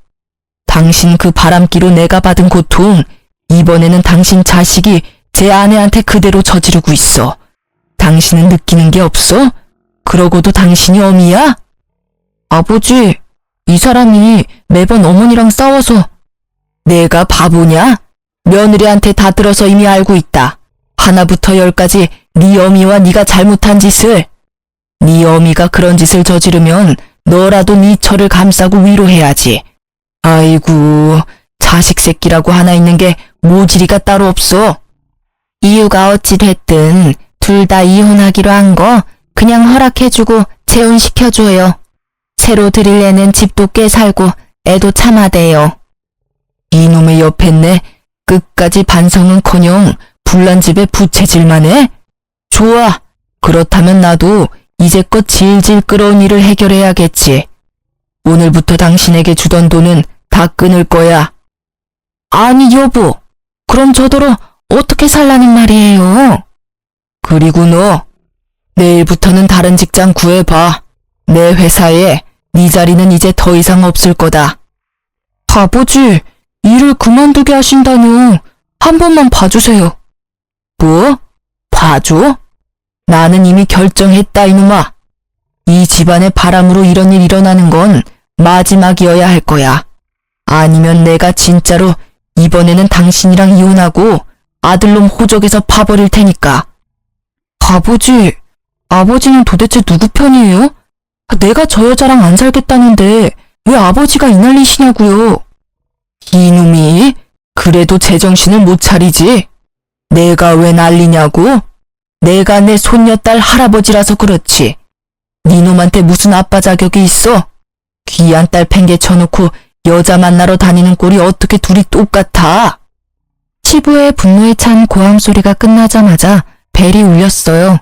당신 그 바람기로 내가 받은 고통, 이번에는 당신 자식이 제 아내한테 그대로 저지르고 있어. 당신은 느끼는 게 없어? 그러고도 당신이 어미야? 아버지, 이 사람이 매번 어머니랑 싸워서. 내가 바보냐? 며느리한테 다 들어서 이미 알고 있다. 하나부터 열까지 네 어미와 네가 잘못한 짓을. 네 어미가 그런 짓을 저지르면 너라도 네 처를 감싸고 위로해야지. 아이고, 자식 새끼라고 하나 있는 게 모지리가 따로 없어. 이유가 어찌 됐든 둘 다 이혼하기로 한 거 그냥 허락해주고 재혼시켜줘요. 새로 들일 애는 집도 꽤 살고 애도 참아대요. 이놈의 옆했네. 끝까지 반성은커녕 불난 집에 부채질만 해? 좋아. 그렇다면 나도 이제껏 질질 끌어온 일을 해결해야겠지. 오늘부터 당신에게 주던 돈은 다 끊을 거야. 아니 여보, 그럼 저더러 어떻게 살라는 말이에요? 그리고 너, 내일부터는 다른 직장 구해봐. 내 회사에 네 자리는 이제 더 이상 없을 거다. 아버지, 일을 그만두게 하신다뇨. 한 번만 봐주세요. 뭐? 봐줘? 나는 이미 결정했다 이놈아. 이 집안의 바람으로 이런 일 일어나는 건 마지막이어야 할 거야. 아니면 내가 진짜로 이번에는 당신이랑 이혼하고 아들놈 호적에서 파버릴 테니까. 아버지, 아버지는 도대체 누구 편이에요? 내가 저 여자랑 안 살겠다는데 왜 아버지가 이 난리시냐고요. 이놈이 그래도 제정신을 못 차리지. 내가 왜 난리냐고? 내가 내 손녀딸 할아버지라서 그렇지. 니놈한테 무슨 아빠 자격이 있어? 귀한 딸 팽개 쳐놓고 여자 만나러 다니는 꼴이 어떻게 둘이 똑같아? 시부의 분노에 찬 고함 소리가 끝나자마자 벨이 울렸어요.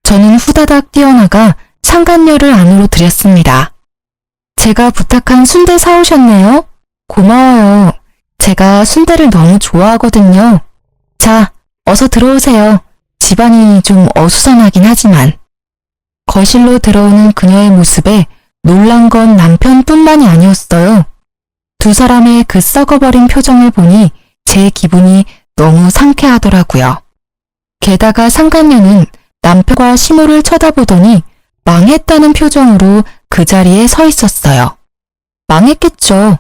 저는 후다닥 뛰어나가 상간녀를 안으로 들였습니다. 제가 부탁한 순대 사오셨네요. 고마워요. 제가 순대를 너무 좋아하거든요. 자, 어서 들어오세요. 집안이 좀 어수선하긴 하지만. 거실로 들어오는 그녀의 모습에 놀란 건 남편뿐만이 아니었어요. 두 사람의 그 썩어버린 표정을 보니 제 기분이 너무 상쾌하더라고요. 게다가 상간녀는 남편과 시모를 쳐다보더니 망했다는 표정으로 그 자리에 서 있었어요. 망했겠죠.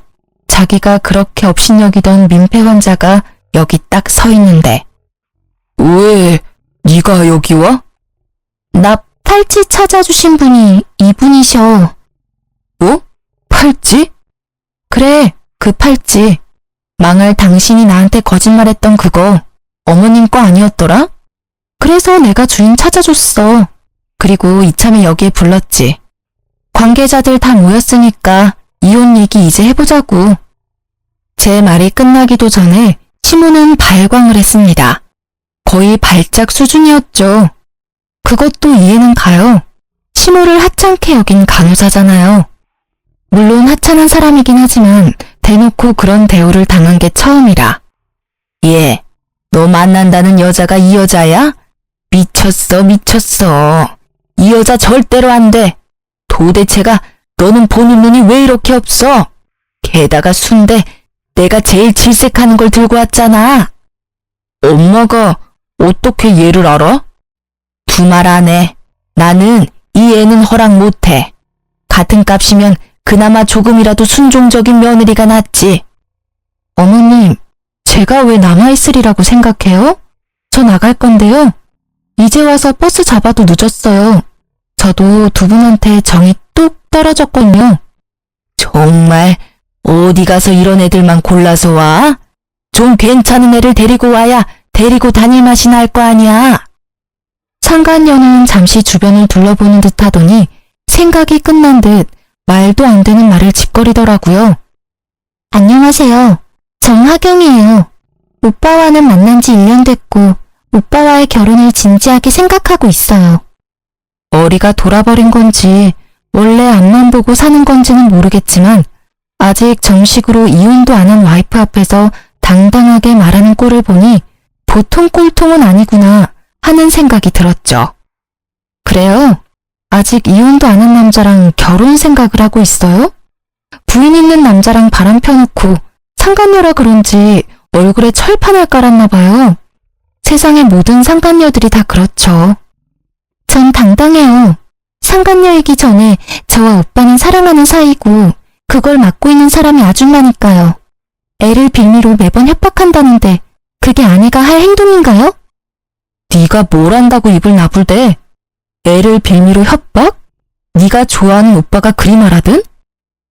자기가 그렇게 업신여기던 민폐 환자가 여기 딱 서 있는데. 왜 네가 여기 와? 나 팔찌 찾아주신 분이 이분이셔. 뭐? 팔찌? 그래, 그 팔찌. 망할 당신이 나한테 거짓말했던 그거 어머님 거 아니었더라? 그래서 내가 주인 찾아줬어. 그리고 이참에 여기에 불렀지. 관계자들 다 모였으니까 이혼 얘기 이제 해보자고. 제 말이 끝나기도 전에 시모는 발광을 했습니다. 거의 발작 수준이었죠. 그것도 이해는 가요. 시모를 하찮게 여긴 간호사잖아요. 물론 하찮은 사람이긴 하지만 대놓고 그런 대우를 당한 게 처음이라. 얘, 너 만난다는 여자가 이 여자야? 미쳤어, 미쳤어. 이 여자 절대로 안 돼. 도대체가 너는 보는 눈이 왜 이렇게 없어? 게다가 순대 내가 제일 질색하는 걸 들고 왔잖아. 엄마가 어떻게 얘를 알아? 두말 안 해. 나는 이 애는 허락 못해. 같은 값이면 그나마 조금이라도 순종적인 며느리가 낫지. 어머님, 제가 왜 남아있으리라고 생각해요? 저 나갈 건데요. 이제 와서 버스 잡아도 늦었어요. 저도 두 분한테 정이 뚝 떨어졌거든요. 정말 어디 가서 이런 애들만 골라서 와? 좀 괜찮은 애를 데리고 와야 데리고 다닐 맛이 날 거 아니야. 상간녀는 잠시 주변을 둘러보는 듯 하더니 생각이 끝난 듯 말도 안 되는 말을 짓거리더라고요. 안녕하세요. 정하경이에요. 오빠와는 만난 지 1년 됐고 오빠와의 결혼을 진지하게 생각하고 있어요. 머리가 돌아버린 건지 원래 앞만 보고 사는 건지는 모르겠지만 아직 정식으로 이혼도 안 한 와이프 앞에서 당당하게 말하는 꼴을 보니 보통 꼴통은 아니구나 하는 생각이 들었죠. 그래요. 아직 이혼도 안 한 남자랑 결혼 생각을 하고 있어요? 부인 있는 남자랑 바람 펴놓고 상간녀라 그런지 얼굴에 철판을 깔았나 봐요. 세상의 모든 상간녀들이 다 그렇죠. 전 당당해요. 상간녀이기 전에 저와 오빠는 사랑하는 사이고 그걸 맡고 있는 사람이 아줌마니까요. 애를 빌미로 매번 협박한다는데 그게 아내가 할 행동인가요? 네가 뭘 안다고 입을 나불대? 애를 빌미로 협박? 네가 좋아하는 오빠가 그리 말하든?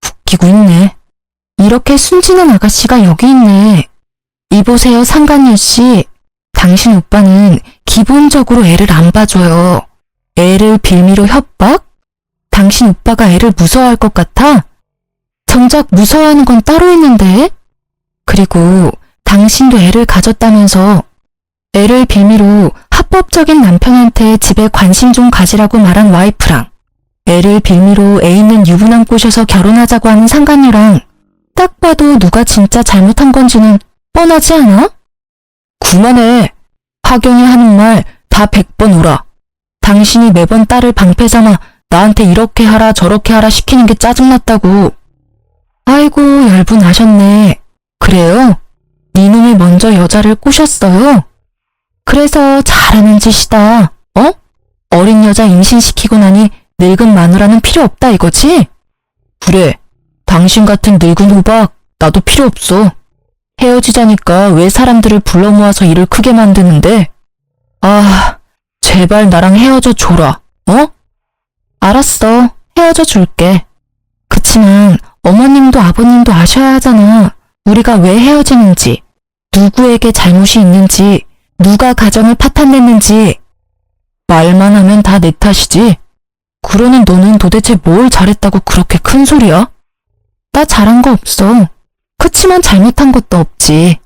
웃기고 있네. 이렇게 순진한 아가씨가 여기 있네. 이보세요, 상간녀 씨. 당신 오빠는 기본적으로 애를 안 봐줘요. 애를 빌미로 협박? 당신 오빠가 애를 무서워할 것 같아? 정작 무서워하는 건 따로 있는데? 그리고 당신도 애를 가졌다면서 애를 빌미로 합법적인 남편한테 집에 관심 좀 가지라고 말한 와이프랑 애를 빌미로 애 있는 유부남 꼬셔서 결혼하자고 하는 상간녀랑 딱 봐도 누가 진짜 잘못한 건지는 뻔하지 않아? 그만해. 하경이 하는 말 다 100번 오라. 당신이 매번 딸을 방패 삼아 나한테 이렇게 하라 저렇게 하라 시키는 게 짜증났다고. 아이고, 열분하셨네. 그래요? 니놈이 먼저 여자를 꼬셨어요? 그래서 잘하는 짓이다. 어? 어린 여자 임신시키고 나니 늙은 마누라는 필요 없다 이거지? 그래. 당신 같은 늙은 호박 나도 필요 없어. 헤어지자니까 왜 사람들을 불러 모아서 일을 크게 만드는데? 아, 제발 나랑 헤어져 줘라. 어? 알았어. 헤어져 줄게. 그치만 어머님도 아버님도 아셔야 하잖아. 우리가 왜 헤어지는지, 누구에게 잘못이 있는지, 누가 가정을 파탄냈는지. 말만 하면 다 내 탓이지. 그러는 너는 도대체 뭘 잘했다고 그렇게 큰 소리야? 나 잘한 거 없어. 그치만 잘못한 것도 없지.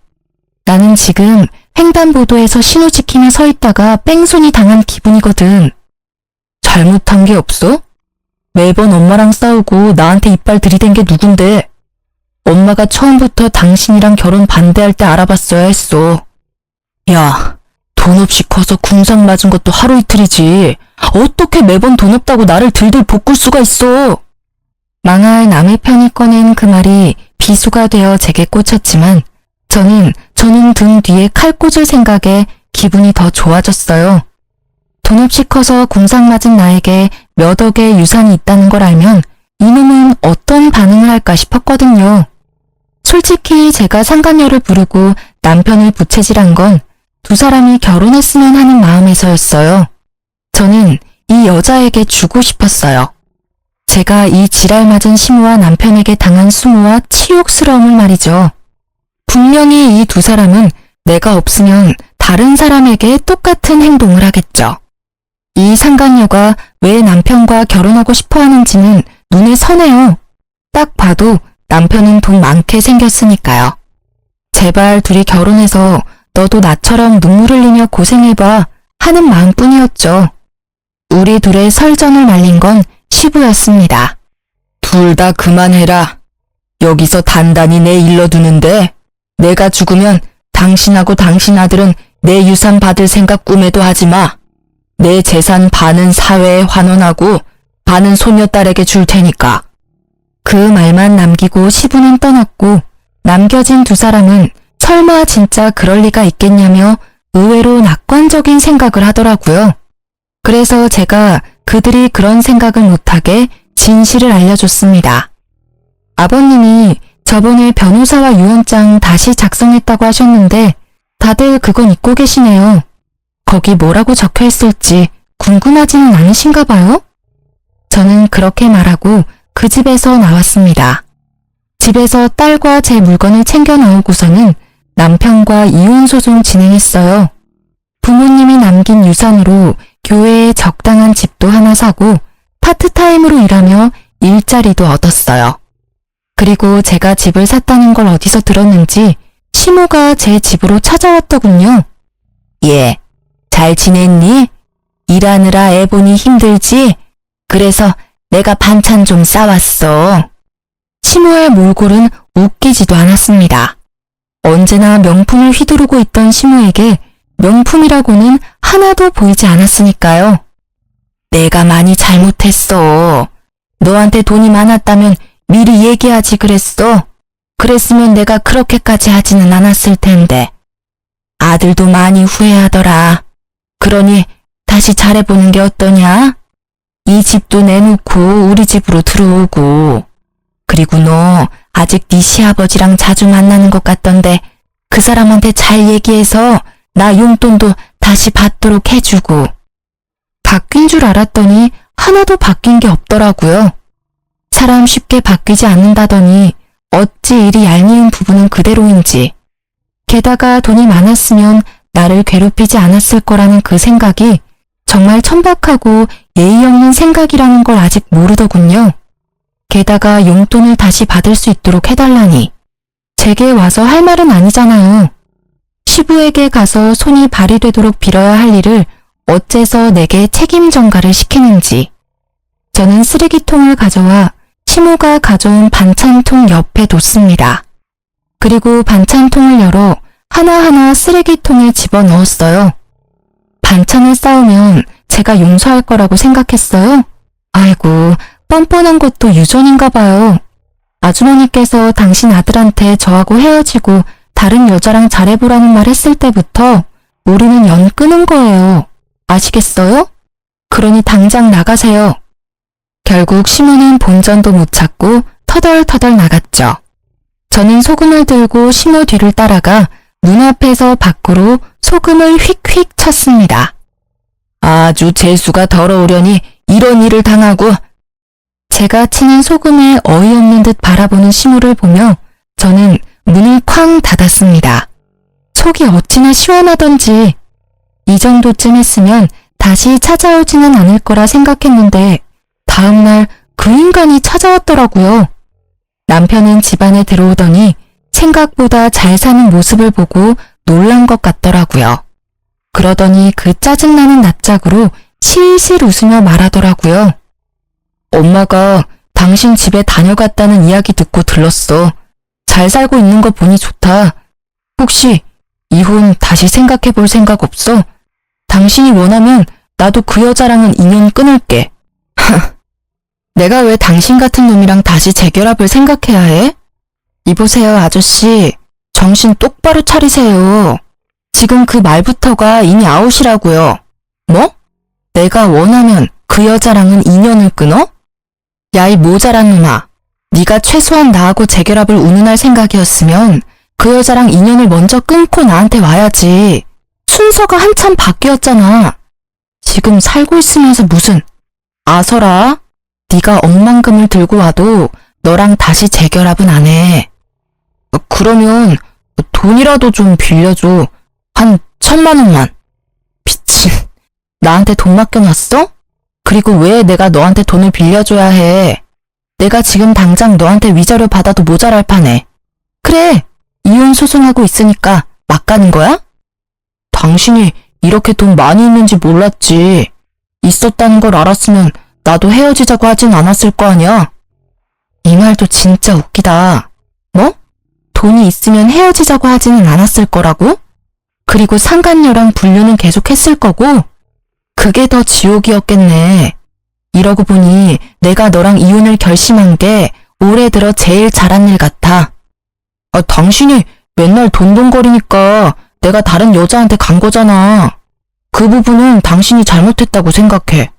나는 지금 횡단보도에서 신호 지키며 서 있다가 뺑소니 당한 기분이거든. 잘못한 게 없어? 매번 엄마랑 싸우고 나한테 이빨 들이댄 게 누군데? 엄마가 처음부터 당신이랑 결혼 반대할 때 알아봤어야 했어. 야, 돈 없이 커서 궁상 맞은 것도 하루 이틀이지. 어떻게 매번 돈 없다고 나를 들들 볶을 수가 있어? 망할 남의 편이 꺼낸 그 말이 비수가 되어 제게 꽂혔지만 저는 등 뒤에 칼 꽂을 생각에 기분이 더 좋아졌어요. 돈 없이 커서 궁상 맞은 나에게 몇 억의 유산이 있다는 걸 알면 이놈은 어떤 반응을 할까 싶었거든요. 솔직히 제가 상간녀를 부르고 남편을 부채질한 건 두 사람이 결혼했으면 하는 마음에서였어요. 저는 이 여자에게 주고 싶었어요. 제가 이 지랄 맞은 시무와 남편에게 당한 수모와 치욕스러움을 말이죠. 분명히 이 두 사람은 내가 없으면 다른 사람에게 똑같은 행동을 하겠죠. 이 상간녀가 왜 남편과 결혼하고 싶어 하는지는 눈에 선해요. 딱 봐도 남편은 돈 많게 생겼으니까요. 제발 둘이 결혼해서 너도 나처럼 눈물 흘리며 고생해봐 하는 마음뿐이었죠. 우리 둘의 설전을 말린 건 시부였습니다. 둘 다 그만해라. 여기서 단단히 내 일러두는데 내가 죽으면 당신하고 당신 아들은 내 유산 받을 생각 꿈에도 하지 마. 내 재산 반은 사회에 환원하고 반은 소녀딸에게 줄 테니까. 그 말만 남기고 시부는 떠났고 남겨진 두 사람은 설마 진짜 그럴 리가 있겠냐며 의외로 낙관적인 생각을 하더라고요. 그래서 제가 그들이 그런 생각을 못하게 진실을 알려줬습니다. 아버님이 저번에 변호사와 유언장 다시 작성했다고 하셨는데 다들 그건 잊고 계시네요. 거기 뭐라고 적혀 있을지 궁금하지는 않으신가 봐요? 저는 그렇게 말하고 그 집에서 나왔습니다. 집에서 딸과 제 물건을 챙겨 나오고서는 남편과 이혼소송 진행했어요. 부모님이 남긴 유산으로 교회에 적당한 집도 하나 사고 파트타임으로 일하며 일자리도 얻었어요. 그리고 제가 집을 샀다는 걸 어디서 들었는지 시모가 제 집으로 찾아왔더군요. 예, 잘 지냈니? 일하느라 애 보니 힘들지? 그래서 내가 반찬 좀 싸왔어. 시모의 몰골은 웃기지도 않았습니다. 언제나 명품을 휘두르고 있던 시모에게 명품이라고는 하나도 보이지 않았으니까요. 내가 많이 잘못했어. 너한테 돈이 많았다면 미리 얘기하지 그랬어. 그랬으면 내가 그렇게까지 하지는 않았을 텐데. 아들도 많이 후회하더라. 그러니 다시 잘해보는 게 어떠냐? 이 집도 내놓고 우리 집으로 들어오고. 그리고 너 아직 네 시아버지랑 자주 만나는 것 같던데 그 사람한테 잘 얘기해서 나 용돈도 다시 받도록 해주고. 바뀐 줄 알았더니 하나도 바뀐 게 없더라고요. 사람 쉽게 바뀌지 않는다더니 어찌 이리 얄미운 부분은 그대로인지. 게다가 돈이 많았으면 나를 괴롭히지 않았을 거라는 그 생각이 정말 천박하고 예의 없는 생각이라는 걸 아직 모르더군요. 게다가 용돈을 다시 받을 수 있도록 해달라니. 제게 와서 할 말은 아니잖아요. 시부에게 가서 손이 발이 되도록 빌어야 할 일을 어째서 내게 책임 전가를 시키는지. 저는 쓰레기통을 가져와 시모가 가져온 반찬통 옆에 뒀습니다. 그리고 반찬통을 열어 하나하나 쓰레기통에 집어넣었어요. 반찬을 쌓으면 제가 용서할 거라고 생각했어요? 아이고, 뻔뻔한 것도 유전인가 봐요. 아주머니께서 당신 아들한테 저하고 헤어지고 다른 여자랑 잘해보라는 말 했을 때부터 우리는 연 끊은 거예요. 아시겠어요? 그러니 당장 나가세요. 결국 시모는 본전도 못 찾고 터덜터덜 나갔죠. 저는 소금을 들고 시모 뒤를 따라가 문 앞에서 밖으로 소금을 휙휙 쳤습니다. 아주 재수가 더러우려니 이런 일을 당하고. 제가 치는 소금에 어이없는 듯 바라보는 시모를 보며 저는 문을 쾅 닫았습니다. 속이 어찌나 시원하던지. 이 정도쯤 했으면 다시 찾아오지는 않을 거라 생각했는데 다음날 그 인간이 찾아왔더라고요. 남편은 집안에 들어오더니 생각보다 잘 사는 모습을 보고 놀란 것 같더라고요. 그러더니 그 짜증나는 낯짝으로 실실 웃으며 말하더라고요. 엄마가 당신 집에 다녀갔다는 이야기 듣고 들렀어. 잘 살고 있는 거 보니 좋다. 혹시 이혼 다시 생각해 볼 생각 없어? 당신이 원하면 나도 그 여자랑은 인연 끊을게. 내가 왜 당신 같은 놈이랑 다시 재결합을 생각해야 해? 이보세요, 아저씨. 정신 똑바로 차리세요. 지금 그 말부터가 이미 아웃이라고요. 뭐? 내가 원하면 그 여자랑은 인연을 끊어? 야, 이 모자란 놈아. 네가 최소한 나하고 재결합을 운운할 생각이었으면 그 여자랑 인연을 먼저 끊고 나한테 와야지. 순서가 한참 바뀌었잖아. 지금 살고 있으면서 무슨. 아서라. 네가 억만금을 들고 와도 너랑 다시 재결합은 안 해. 그러면 돈이라도 좀 빌려줘. 한 1,000만 원만. 미친. 나한테 돈 맡겨놨어? 그리고 왜 내가 너한테 돈을 빌려줘야 해? 내가 지금 당장 너한테 위자료 받아도 모자랄 판에. 그래. 이혼 소송하고 있으니까 막 가는 거야? 당신이 이렇게 돈 많이 있는지 몰랐지. 있었다는 걸 알았으면 나도 헤어지자고 하진 않았을 거 아니야? 이 말도 진짜 웃기다. 뭐? 돈이 있으면 헤어지자고 하지는 않았을 거라고? 그리고 상간녀랑 분류는 계속했을 거고? 그게 더 지옥이었겠네. 이러고 보니 내가 너랑 이혼을 결심한 게 올해 들어 제일 잘한 일 같아. 당신이 맨날 돈돈거리니까 내가 다른 여자한테 간 거잖아. 그 부분은 당신이 잘못했다고 생각해.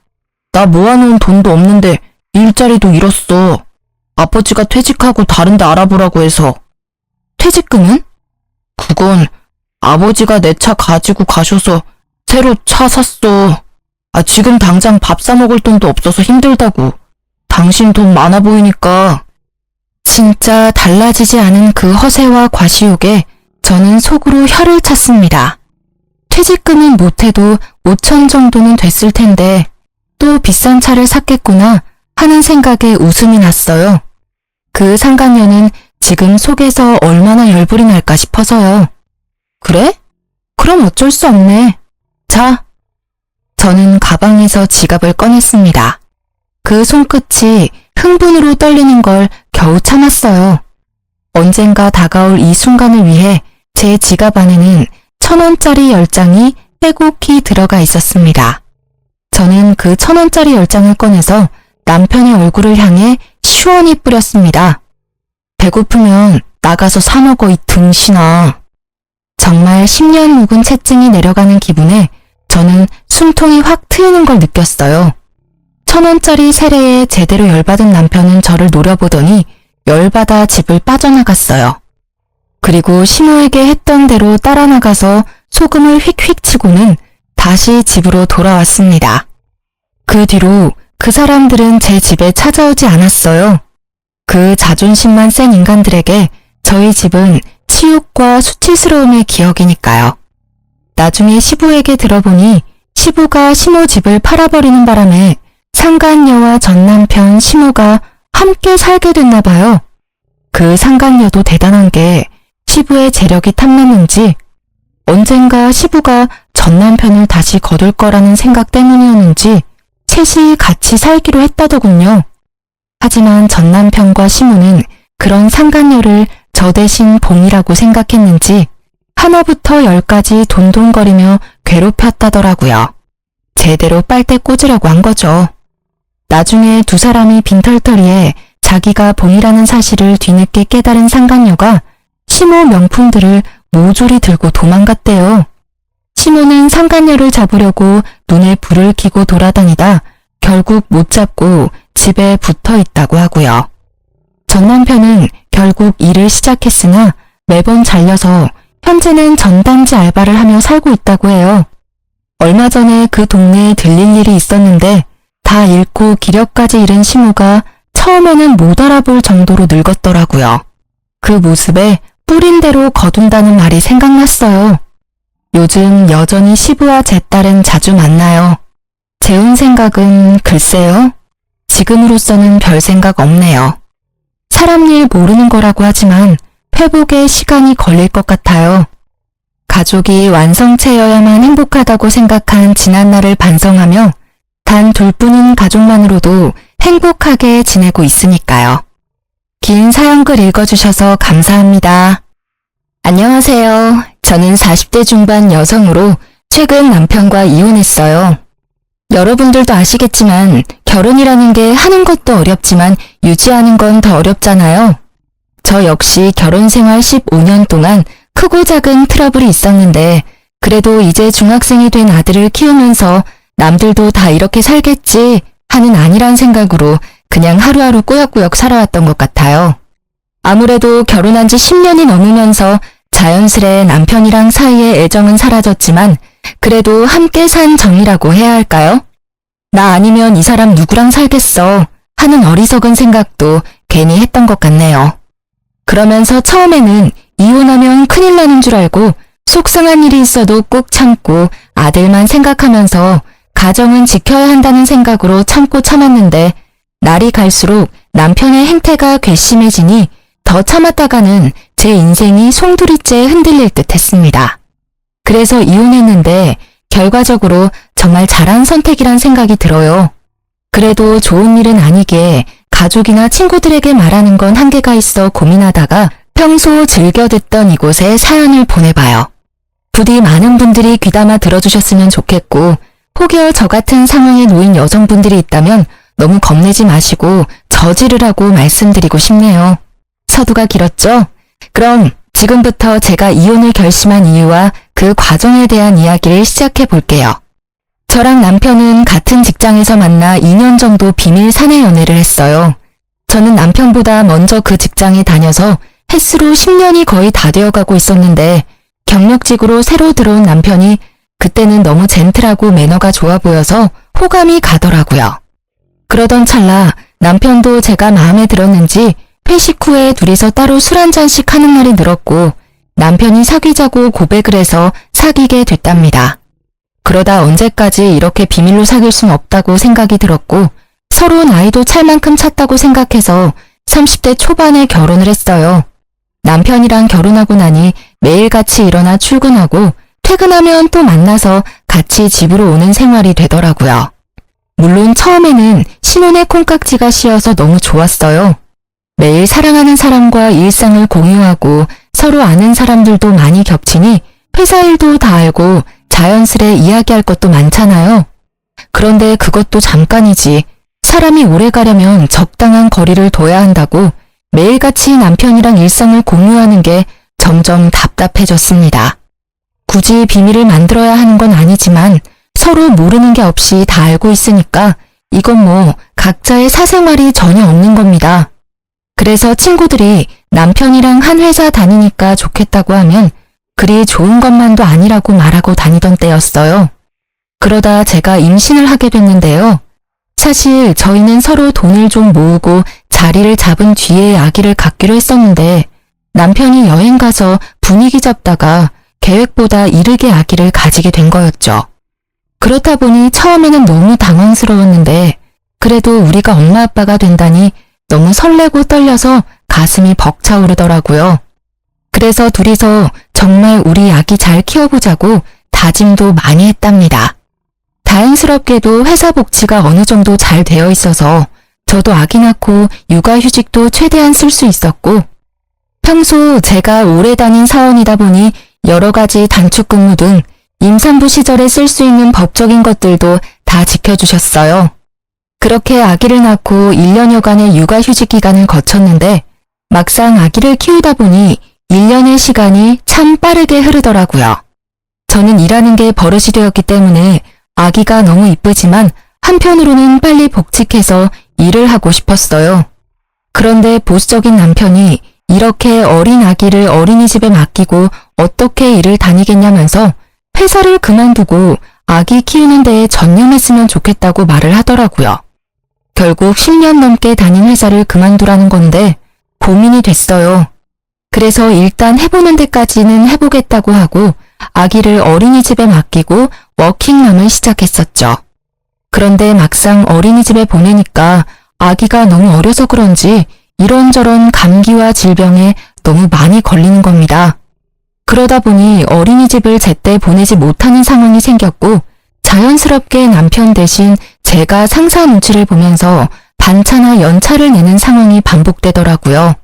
나 모아놓은 돈도 없는데 일자리도 잃었어. 아버지가 퇴직하고 다른 데 알아보라고 해서. 퇴직금은? 그건 아버지가 내 차 가지고 가셔서 새로 차 샀어. 지금 당장 밥 사 먹을 돈도 없어서 힘들다고. 당신 돈 많아 보이니까. 진짜 달라지지 않은 그 허세와 과시욕에 저는 속으로 혀를 찼습니다. 퇴직금은 못해도 5천 정도는 됐을 텐데 또 비싼 차를 샀겠구나 하는 생각에 웃음이 났어요. 그 상간녀는 지금 속에서 얼마나 열불이 날까 싶어서요. 그래? 그럼 어쩔 수 없네. 자. 저는 가방에서 지갑을 꺼냈습니다. 그 손끝이 흥분으로 떨리는 걸 겨우 참았어요. 언젠가 다가올 이 순간을 위해 제 지갑 안에는 1,000원짜리 10장이 빼곡히 들어가 있었습니다. 저는 그 1,000원짜리 10장을 꺼내서 남편의 얼굴을 향해 시원히 뿌렸습니다. 배고프면 나가서 사 먹어 이 등신아. 정말 10년 묵은 채증이 내려가는 기분에 저는 숨통이 확 트이는 걸 느꼈어요. 1,000원짜리 세례에 제대로 열받은 남편은 저를 노려보더니 열받아 집을 빠져나갔어요. 그리고 시모에게 했던 대로 따라 나가서 소금을 휙휙 치고는 다시 집으로 돌아왔습니다. 그 뒤로 그 사람들은 제 집에 찾아오지 않았어요. 그 자존심만 센 인간들에게 저희 집은 치욕과 수치스러움의 기억이니까요. 나중에 시부에게 들어보니 시부가 시모 집을 팔아버리는 바람에 상간녀와 전남편 시모가 함께 살게 됐나 봐요. 그 상간녀도 대단한 게 시부의 재력이 탐났는지 언젠가 시부가 전남편을 다시 거둘 거라는 생각 때문이었는지 셋이 같이 살기로 했다더군요. 하지만 전남편과 시모는 그런 상간녀를 저 대신 봉이라고 생각했는지 하나부터 10까지 돈돈거리며 괴롭혔다더라고요. 제대로 빨대 꽂으려고 한 거죠. 나중에 두 사람이 빈털터리에 자기가 봉이라는 사실을 뒤늦게 깨달은 상간녀가 시모 명품들을 모조리 들고 도망갔대요. 시모는 상간녀를 잡으려고 눈에 불을 켜고 돌아다니다 결국 못 잡고 집에 붙어 있다고 하고요. 전 남편은 결국 일을 시작했으나 매번 잘려서 현재는 전단지 알바를 하며 살고 있다고 해요. 얼마 전에 그 동네에 들릴 일이 있었는데 다 잃고 기력까지 잃은 시모가 처음에는 못 알아볼 정도로 늙었더라고요. 그 모습에 뿌린 대로 거둔다는 말이 생각났어요. 요즘 여전히 시부와 제 딸은 자주 만나요. 재혼 생각은 글쎄요. 지금으로서는 별 생각 없네요. 사람 일 모르는 거라고 하지만 회복에 시간이 걸릴 것 같아요. 가족이 완성체여야만 행복하다고 생각한 지난날을 반성하며 단 둘뿐인 가족만으로도 행복하게 지내고 있으니까요. 긴 사연글 읽어주셔서 감사합니다. 안녕하세요. 저는 40대 중반 여성으로 최근 남편과 이혼했어요. 여러분들도 아시겠지만 결혼이라는 게 하는 것도 어렵지만 유지하는 건 더 어렵잖아요. 저 역시 결혼 생활 15년 동안 크고 작은 트러블이 있었는데 그래도 이제 중학생이 된 아들을 키우면서 남들도 다 이렇게 살겠지 하는 안일한 생각으로 그냥 하루하루 꾸역꾸역 살아왔던 것 같아요. 아무래도 결혼한 지 10년이 넘으면서 자연스레 남편이랑 사이의 애정은 사라졌지만 그래도 함께 산 정이라고 해야 할까요? 나 아니면 이 사람 누구랑 살겠어 하는 어리석은 생각도 괜히 했던 것 같네요. 그러면서 처음에는 이혼하면 큰일 나는 줄 알고 속상한 일이 있어도 꼭 참고 아들만 생각하면서 가정은 지켜야 한다는 생각으로 참고 참았는데 날이 갈수록 남편의 행태가 괘씸해지니 더 참았다가는 제 인생이 송두리째 흔들릴 듯 했습니다. 그래서 이혼했는데 결과적으로 정말 잘한 선택이란 생각이 들어요. 그래도 좋은 일은 아니게 가족이나 친구들에게 말하는 건 한계가 있어 고민하다가 평소 즐겨 듣던 이곳에 사연을 보내봐요. 부디 많은 분들이 귀담아 들어주셨으면 좋겠고 혹여 저 같은 상황에 놓인 여성분들이 있다면 너무 겁내지 마시고 저지르라고 말씀드리고 싶네요. 서두가 길었죠? 그럼 지금부터 제가 이혼을 결심한 이유와 그 과정에 대한 이야기를 시작해 볼게요. 저랑 남편은 같은 직장에서 만나 2년 정도 비밀 사내 연애를 했어요. 저는 남편보다 먼저 그 직장에 다녀서 햇수로 10년이 거의 다 되어가고 있었는데 경력직으로 새로 들어온 남편이 그때는 너무 젠틀하고 매너가 좋아 보여서 호감이 가더라고요. 그러던 찰나 남편도 제가 마음에 들었는지 회식 후에 둘이서 따로 술 한잔씩 하는 날이 늘었고 남편이 사귀자고 고백을 해서 사귀게 됐답니다. 그러다 언제까지 이렇게 비밀로 사귈 순 없다고 생각이 들었고 서로 나이도 찰 만큼 찼다고 생각해서 30대 초반에 결혼을 했어요. 남편이랑 결혼하고 나니 매일같이 일어나 출근하고 퇴근하면 또 만나서 같이 집으로 오는 생활이 되더라고요. 물론 처음에는 신혼의 콩깍지가 씌어서 너무 좋았어요. 매일 사랑하는 사람과 일상을 공유하고 서로 아는 사람들도 많이 겹치니 회사 일도 다 알고 자연스레 이야기할 것도 많잖아요. 그런데 그것도 잠깐이지. 사람이 오래 가려면 적당한 거리를 둬야 한다고 매일같이 남편이랑 일상을 공유하는 게 점점 답답해졌습니다. 굳이 비밀을 만들어야 하는 건 아니지만 서로 모르는 게 없이 다 알고 있으니까 이건 뭐 각자의 사생활이 전혀 없는 겁니다. 그래서 친구들이 남편이랑 한 회사 다니니까 좋겠다고 하면 그리 좋은 것만도 아니라고 말하고 다니던 때였어요. 그러다 제가 임신을 하게 됐는데요. 사실 저희는 서로 돈을 좀 모으고 자리를 잡은 뒤에 아기를 갖기로 했었는데 남편이 여행 가서 분위기 잡다가 계획보다 이르게 아기를 가지게 된 거였죠. 그렇다 보니 처음에는 너무 당황스러웠는데 그래도 우리가 엄마 아빠가 된다니 너무 설레고 떨려서 가슴이 벅차오르더라고요. 그래서 둘이서 정말 우리 아기 잘 키워보자고 다짐도 많이 했답니다. 다행스럽게도 회사 복지가 어느 정도 잘 되어 있어서 저도 아기 낳고 육아휴직도 최대한 쓸 수 있었고 평소 제가 오래 다닌 사원이다 보니 여러 가지 단축근무 등 임산부 시절에 쓸 수 있는 법적인 것들도 다 지켜주셨어요. 그렇게 아기를 낳고 1년여간의 육아휴직 기간을 거쳤는데 막상 아기를 키우다 보니 1년의 시간이 참 빠르게 흐르더라고요. 저는 일하는 게 버릇이 되었기 때문에 아기가 너무 이쁘지만 한편으로는 빨리 복직해서 일을 하고 싶었어요. 그런데 보수적인 남편이 이렇게 어린 아기를 어린이집에 맡기고 어떻게 일을 다니겠냐면서 회사를 그만두고 아기 키우는 데에 전념했으면 좋겠다고 말을 하더라고요. 결국 10년 넘게 다닌 회사를 그만두라는 건데 고민이 됐어요. 그래서 일단 해보는 데까지는 해보겠다고 하고 아기를 어린이집에 맡기고 워킹맘을 시작했었죠. 그런데 막상 어린이집에 보내니까 아기가 너무 어려서 그런지 이런저런 감기와 질병에 너무 많이 걸리는 겁니다. 그러다 보니 어린이집을 제때 보내지 못하는 상황이 생겼고 자연스럽게 남편 대신 제가 상사 눈치를 보면서 반차나 연차를 내는 상황이 반복되더라고요.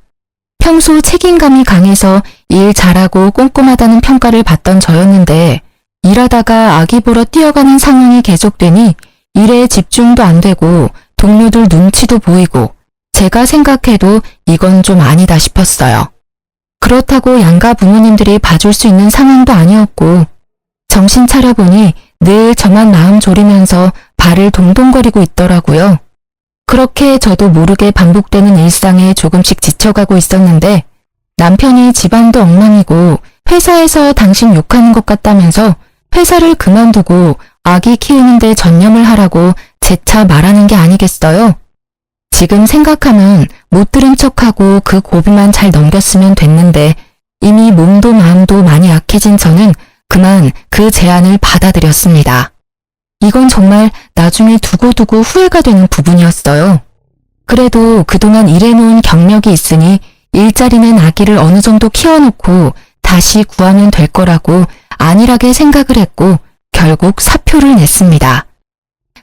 평소 책임감이 강해서 일 잘하고 꼼꼼하다는 평가를 받던 저였는데 일하다가 아기 보러 뛰어가는 상황이 계속되니 일에 집중도 안 되고 동료들 눈치도 보이고 제가 생각해도 이건 좀 아니다 싶었어요. 그렇다고 양가 부모님들이 봐줄 수 있는 상황도 아니었고 정신 차려보니 늘 저만 마음 졸이면서 발을 동동거리고 있더라고요. 그렇게 저도 모르게 반복되는 일상에 조금씩 지쳐가고 있었는데 남편이 집안도 엉망이고 회사에서 당신 욕하는 것 같다면서 회사를 그만두고 아기 키우는데 전념을 하라고 재차 말하는 게 아니겠어요? 지금 생각하면 못 들은 척하고 그 고비만 잘 넘겼으면 됐는데 이미 몸도 마음도 많이 약해진 저는 그만 그 제안을 받아들였습니다. 이건 정말 나중에 두고두고 후회가 되는 부분이었어요. 그래도 그동안 일해놓은 경력이 있으니 일자리는 아기를 어느 정도 키워놓고 다시 구하면 될 거라고 안일하게 생각을 했고 결국 사표를 냈습니다.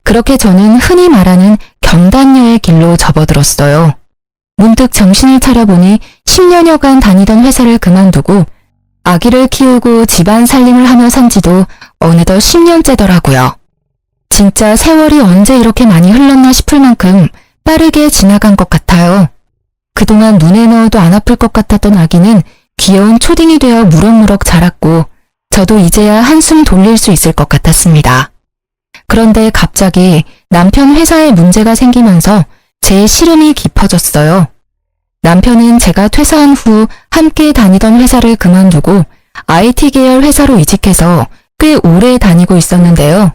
그렇게 저는 흔히 말하는 경단녀의 길로 접어들었어요. 문득 정신을 차려보니 10년여간 다니던 회사를 그만두고 아기를 키우고 집안 살림을 하며 산 지도 어느덧 10년째더라고요. 진짜 세월이 언제 이렇게 많이 흘렀나 싶을 만큼 빠르게 지나간 것 같아요. 그동안 눈에 넣어도 안 아플 것 같았던 아기는 귀여운 초딩이 되어 무럭무럭 자랐고 저도 이제야 한숨 돌릴 수 있을 것 같았습니다. 그런데 갑자기 남편 회사에 문제가 생기면서 제 시름이 깊어졌어요. 남편은 제가 퇴사한 후 함께 다니던 회사를 그만두고 IT 계열 회사로 이직해서 꽤 오래 다니고 있었는데요.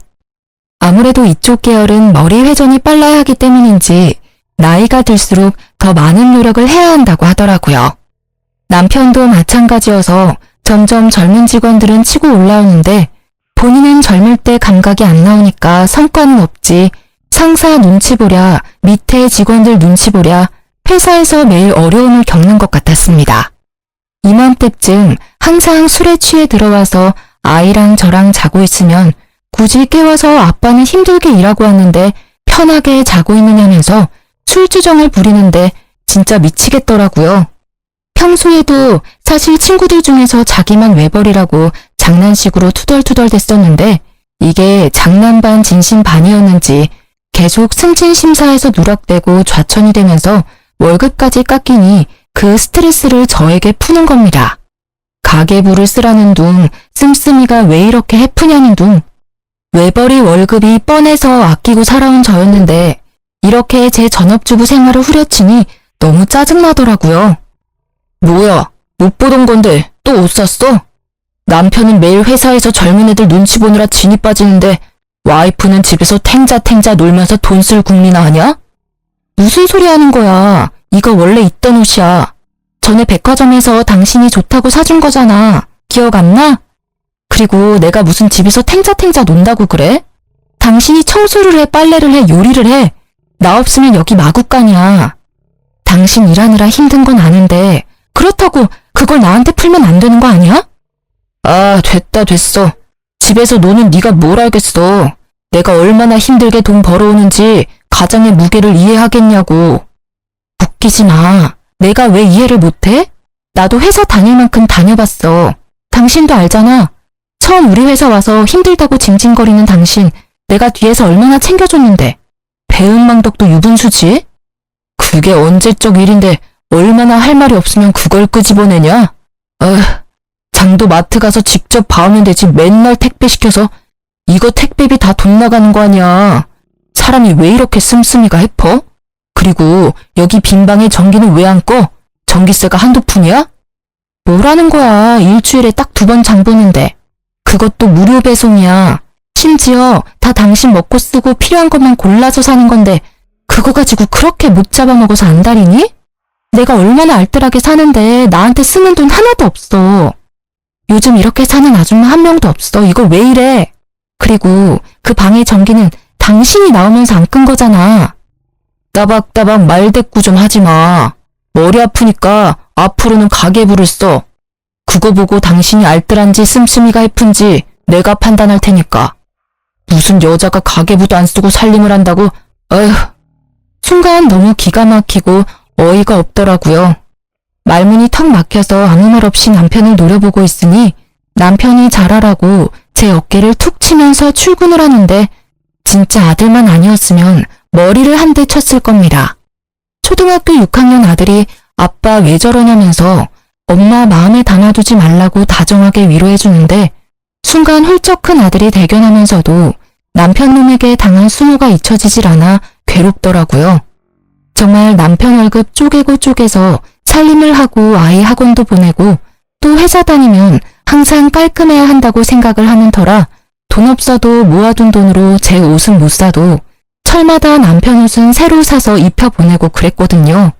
아무래도 이쪽 계열은 머리 회전이 빨라야 하기 때문인지 나이가 들수록 더 많은 노력을 해야 한다고 하더라고요. 남편도 마찬가지여서 점점 젊은 직원들은 치고 올라오는데 본인은 젊을 때 감각이 안 나오니까 성과는 없지 상사 눈치 보랴 밑에 직원들 눈치 보랴 회사에서 매일 어려움을 겪는 것 같았습니다. 이맘때쯤 항상 술에 취해 들어와서 아이랑 저랑 자고 있으면 굳이 깨워서 아빠는 힘들게 일하고 왔는데 편하게 자고 있느냐면서 술주정을 부리는데 진짜 미치겠더라고요. 평소에도 사실 친구들 중에서 자기만 외벌이라고 장난식으로 투덜투덜 댔었는데 이게 장난 반 진심 반이었는지 계속 승진 심사에서 누락되고 좌천이 되면서 월급까지 깎이니 그 스트레스를 저에게 푸는 겁니다. 가계부를 쓰라는 둥, 씀씀이가 왜 이렇게 해프냐는 둥. 외벌이 월급이 뻔해서 아끼고 살아온 저였는데 이렇게 제 전업주부 생활을 후려치니 너무 짜증나더라고요. 뭐야, 못 보던 건데 또 옷 샀어? 남편은 매일 회사에서 젊은 애들 눈치 보느라 진이 빠지는데 와이프는 집에서 탱자탱자 놀면서 돈 쓸 궁리나 하냐? 무슨 소리 하는 거야. 이거 원래 있던 옷이야. 전에 백화점에서 당신이 좋다고 사준 거잖아. 기억 안 나? 그리고 내가 무슨 집에서 탱자탱자 논다고 그래? 당신이 청소를 해, 빨래를 해, 요리를 해. 나 없으면 여기 마구간이야. 당신 일하느라 힘든 건 아는데 그렇다고 그걸 나한테 풀면 안 되는 거 아니야? 아, 됐어. 집에서 노는 네가 뭘 알겠어. 내가 얼마나 힘들게 돈 벌어오는지 가장의 무게를 이해하겠냐고. 웃기지 마. 내가 왜 이해를 못해? 나도 회사 다닐 만큼 다녀봤어. 당신도 알잖아. 처음 우리 회사 와서 힘들다고 징징거리는 당신, 내가 뒤에서 얼마나 챙겨줬는데. 배은망덕도 유분수지? 그게 언제적 일인데 얼마나 할 말이 없으면 그걸 끄집어내냐? 장도 마트 가서 직접 봐오면 되지 맨날 택배 시켜서 이거 택배비 다 돈 나가는 거 아니야. 사람이 왜 이렇게 씀씀이가 해퍼? 그리고 여기 빈방에 전기는 왜 안 꺼? 전기세가 한두 푼이야? 뭐라는 거야. 일주일에 딱 2번 장 보는데. 그것도 무료 배송이야. 심지어 다 당신 먹고 쓰고 필요한 것만 골라서 사는 건데 그거 가지고 그렇게 못 잡아먹어서 안달이니? 내가 얼마나 알뜰하게 사는데 나한테 쓰는 돈 하나도 없어. 요즘 이렇게 사는 아줌마 한 명도 없어. 이거 왜 이래? 그리고 그 방의 전기는 당신이 나오면서 안 끈 거잖아. 따박따박 말대꾸 좀 하지 마. 머리 아프니까 앞으로는 가계부를 써. 그거 보고 당신이 알뜰한지 씀씀이가 해픈지 내가 판단할 테니까. 무슨 여자가 가계부도 안 쓰고 살림을 한다고? 어휴. 순간 너무 기가 막히고 어이가 없더라고요. 말문이 턱 막혀서 아무 말 없이 남편을 노려보고 있으니 남편이 잘하라고 제 어깨를 툭 치면서 출근을 하는데 진짜 아들만 아니었으면 머리를 한 대 쳤을 겁니다. 초등학교 6학년 아들이 아빠 왜 저러냐면서 엄마 마음에 담아두지 말라고 다정하게 위로해주는데 순간 훌쩍 큰 아들이 대견하면서도 남편 놈에게 당한 수모가 잊혀지질 않아 괴롭더라고요. 정말 남편 월급 쪼개고 쪼개서 살림을 하고 아이 학원도 보내고 또 회사 다니면 항상 깔끔해야 한다고 생각을 하는 터라 돈 없어도 모아둔 돈으로 제 옷은 못 사도 철마다 남편 옷은 새로 사서 입혀보내고 그랬거든요.